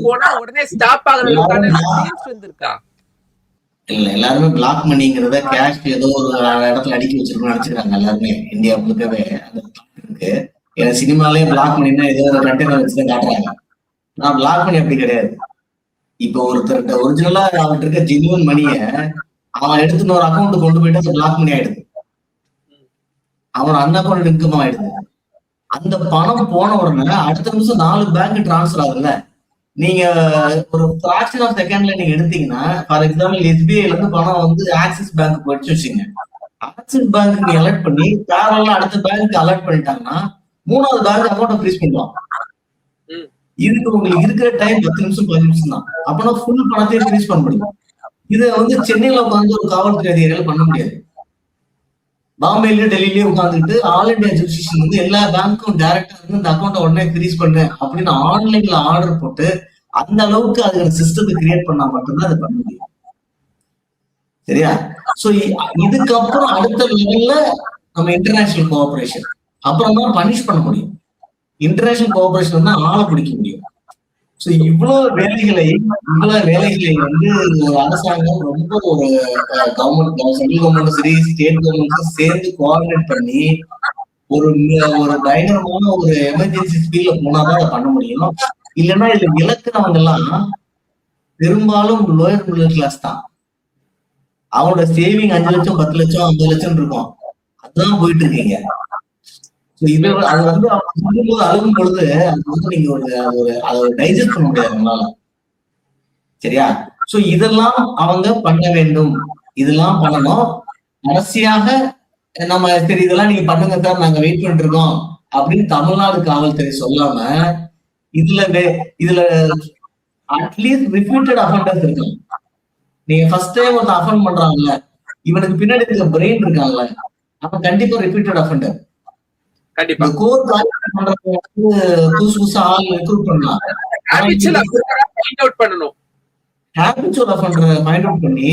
போனா உடனே ஸ்டாப் ஆகுறதுக்கான ஸ்ட்ரென்த் இருக்கா? இல்ல, எல்லாருமே பிளாக் மணிங்கிறத கேஷ் ஏதோ ஒரு இடத்துல அடுக்கி வச்சிருக்கணும்னு நினைச்சிருக்காங்க எல்லாருமே. இந்தியா முழுக்கவே அந்த இருக்கு. ஏன்னா சினிமாலயே பிளாக் மணின்னா ஏதோ ஒரு கண்டெய்னர் வச்சுதான் காட்டுறாங்க. நான் பிளாக் மணி அப்படி கிடையாது. இப்ப ஒருத்தர்கிட்ட ஒரிஜினலா அவர்கிட்ட இருக்க ஜென்யூன் மணிய அவன் எடுத்து ஒரு அக்கௌண்ட் கொண்டு போயிட்டு அது பிளாக் மணி ஆயிடுது, அவன் அன் அக்கௌண்ட் இன்கம் ஆயிடுது. அந்த பணம் போன உடனே அடுத்த நிமிஷம் 4 பேங்க் டிரான்ஸ்பர் ஆகுதுல்ல. நீங்க ஒரு ஃபிராக்ஷன் ஆஃப் செகண்ட்ல நீங்க எடுத்தீங்கன்னா, ஃபார் எக்ஸாம்பிள் எஸ்பிஐல இருந்து பணம் வந்து ஆக்சிஸ் பேங்க் போயிடுச்சு வச்சுங்க, ஆக்சிஸ் பேங்க் நீ அலர்ட் பண்ணி பேரலா அடுத்த பேங்க் அலர்ட் பண்ணிட்டாங்கன்னா 3வது பேங்க் அக்கௌண்ட் ஃப்ரீஸ் பண்ணுவான். இதுக்கு உங்களுக்கு இருக்கிற டைம் 10 நிமிஷம் 10 நிமிஷம் தான். அப்பனா ஃபுல் பணத்தையும் ஃப்ரீஸ் பண்ண முடியும். இதை வந்து சென்னையில உட்காந்து ஒரு காவல்துறை அதிகாரியால பண்ண முடியாது. பாம்பேலயும் டெல்லியிலயும் உட்காந்துட்டு ஆல் இண்டியா ஜுடிஷியல் வந்து எல்லா பேங்க்கும் டைரக்டா வந்து இந்த அக்கௌண்ட் உடனே ஃப்ரீஸ் பண்ணு அப்படின்னு ஆன்லைன்ல ஆர்டர் போட்டு அந்த அளவுக்கு அதுக்கு சிஸ்டத்தை கிரியேட் பண்ணா மட்டும்தான் அதை பண்ண முடியும். சரியா? சோ இதுக்கப்புறம் அடுத்த லெவல்ல நம்ம இன்டர்நேஷனல் கோஆபரேஷன், அப்புறம் தான் பனிஷ் பண்ண முடியும். இன்டர்நேஷனல் கோஆபரேஷன் தான் ஆளை பிடிக்க முடியும். சோ இவ்வளவு வேலைகளை வந்து ஒரு அரசாங்கம் ரொம்ப ஒரு கவர்மெண்ட், சென்ட்ரல் கவர்மெண்ட் சரி ஸ்டேட் கவர்மெண்ட் சேர்ந்து கோஆர்டினேட் பண்ணி ஒரு பயங்கரமான ஒரு எமர்ஜென்சி ஸ்பீட்ல போனாதான் அதை பண்ண முடியும். இல்லைன்னா இதுல இலக்குறவங்க எல்லாம் பெரும்பாலும் லோயர் மிடில் கிளாஸ் தான். அவங்களோட சேவிங் 5 லட்சம் 10 லட்சம் 50 லட்சம் இருக்கும், அதுதான் போயிட்டு இருக்கீங்க. இது அது வந்து அவங்க சொல்லும்போது அழுகும் பொழுது அது வந்து நீங்க அதை டைஜஸ்ட் பண்ண முடியாது நம்மளால. சரியா? சோ இதெல்லாம் அவங்க பண்ண வேண்டும், இதெல்லாம் பண்ணணும். கடைசியாக நம்ம சரி இதெல்லாம் நீங்க பண்ணுங்க சார், நாங்க வெயிட் பண்ணிட்டு இருக்கோம் அப்படின்னு தமிழ்நாடு காவல்துறை சொல்லாம இதுல அட்லீஸ்ட் ரிப்பீட்டட் அஃபெண்டர்ஸ் இருக்கும். நீங்க ஃபர்ஸ்ட் டைம் ஒருத்தர் அஃபெண்ட் பண்றாங்கல்ல, இவனுக்கு பின்னாடி இருக்க பிரெயின் இருக்காங்கல்ல, அவன் கண்டிப்பா ரிப்பீட்டட் அஃபெண்டர். கண்டிப்பா கோர் பண்றது வந்து புதுசு புதுசா ஆள் ரெக்ரூட் பண்ணலாம். ஹேபிச்சுவல் அஃபெண்டரை ஃபைண்ட் அவுட் பண்ணி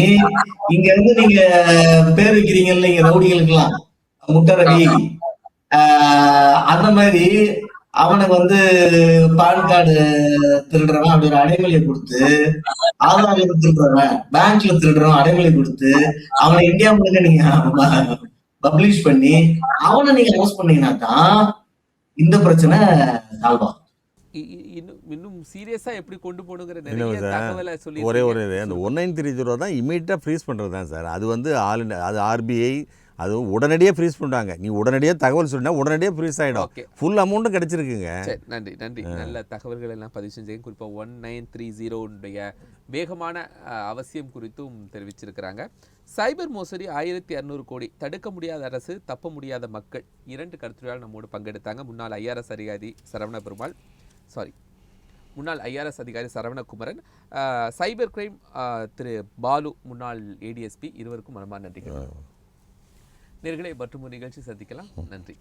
இங்க இருந்து நீங்க பேர் வைக்கிறீங்கல்ல இங்க ரவுடிகளுக்கெல்லாம், முட்டரவி அந்த மாதிரி அவனுக்கு வந்து பான் கார்டு திருடுறவன் அப்படி ஒரு அடைமொழியை கொடுத்து, ஆதார் திருடுறவன் பேங்க்ல திருடுறவன் அடைமொழி கொடுத்து அவனை இந்தியா முழுக்க நீங்க பப்ளிஷ் பண்ணி அவனை நீங்க அரெஸ்ட் பண்ணீங்கன்னா தான் இந்த பிரச்சனை சால்வ் ஆகும். இன்னும் சீரியஸா எப்படி கொண்டு போகணுங்கிற இல்லை நிறைய சார், தகவலை சொல்லி ஒரே அந்த 1930 தான் இமீடியட்டாக ஃப்ரீஸ் பண்ணுறது தான் சார். அது வந்து அது ஆர்பிஐ அது உடனடியாக ஃப்ரீஸ் பண்ணுவாங்க. நீ உடனடியாக தகவல் சொன்னா உடனடியாக ஃப்ரீஸ் ஆகிடும். ஓகே, ஃபுல் அமௌண்ட்டும் கிடச்சிருக்குங்க. சரி, நன்றி நன்றி. நல்ல தகவல்கள் எல்லாம் பதிவு செஞ்சீங்க. குறிப்பாக 1930 வேகமான அவசியம் குறித்தும் தெரிவிச்சிருக்கிறாங்க. சைபர் மோசடி 1200 கோடி, தடுக்க முடியாத அரசு, தப்ப முடியாத மக்கள், 2 கருத்துரையால் நம்மோடு பங்கெடுத்தாங்க. முன்னாள் ஐஆர்எஸ் அதிகாரி முன்னாள் ஐஆர்எஸ் அதிகாரி சரவணகுமரன், சைபர் கிரைம் திரு பாலு, முன்னாள் ஏடிஎஸ்பி, இருவருக்கும் மனமான நன்றிகள். நேயர்களே, மற்றும் ஒரு நிகழ்ச்சி சந்திக்கலாம். நன்றி.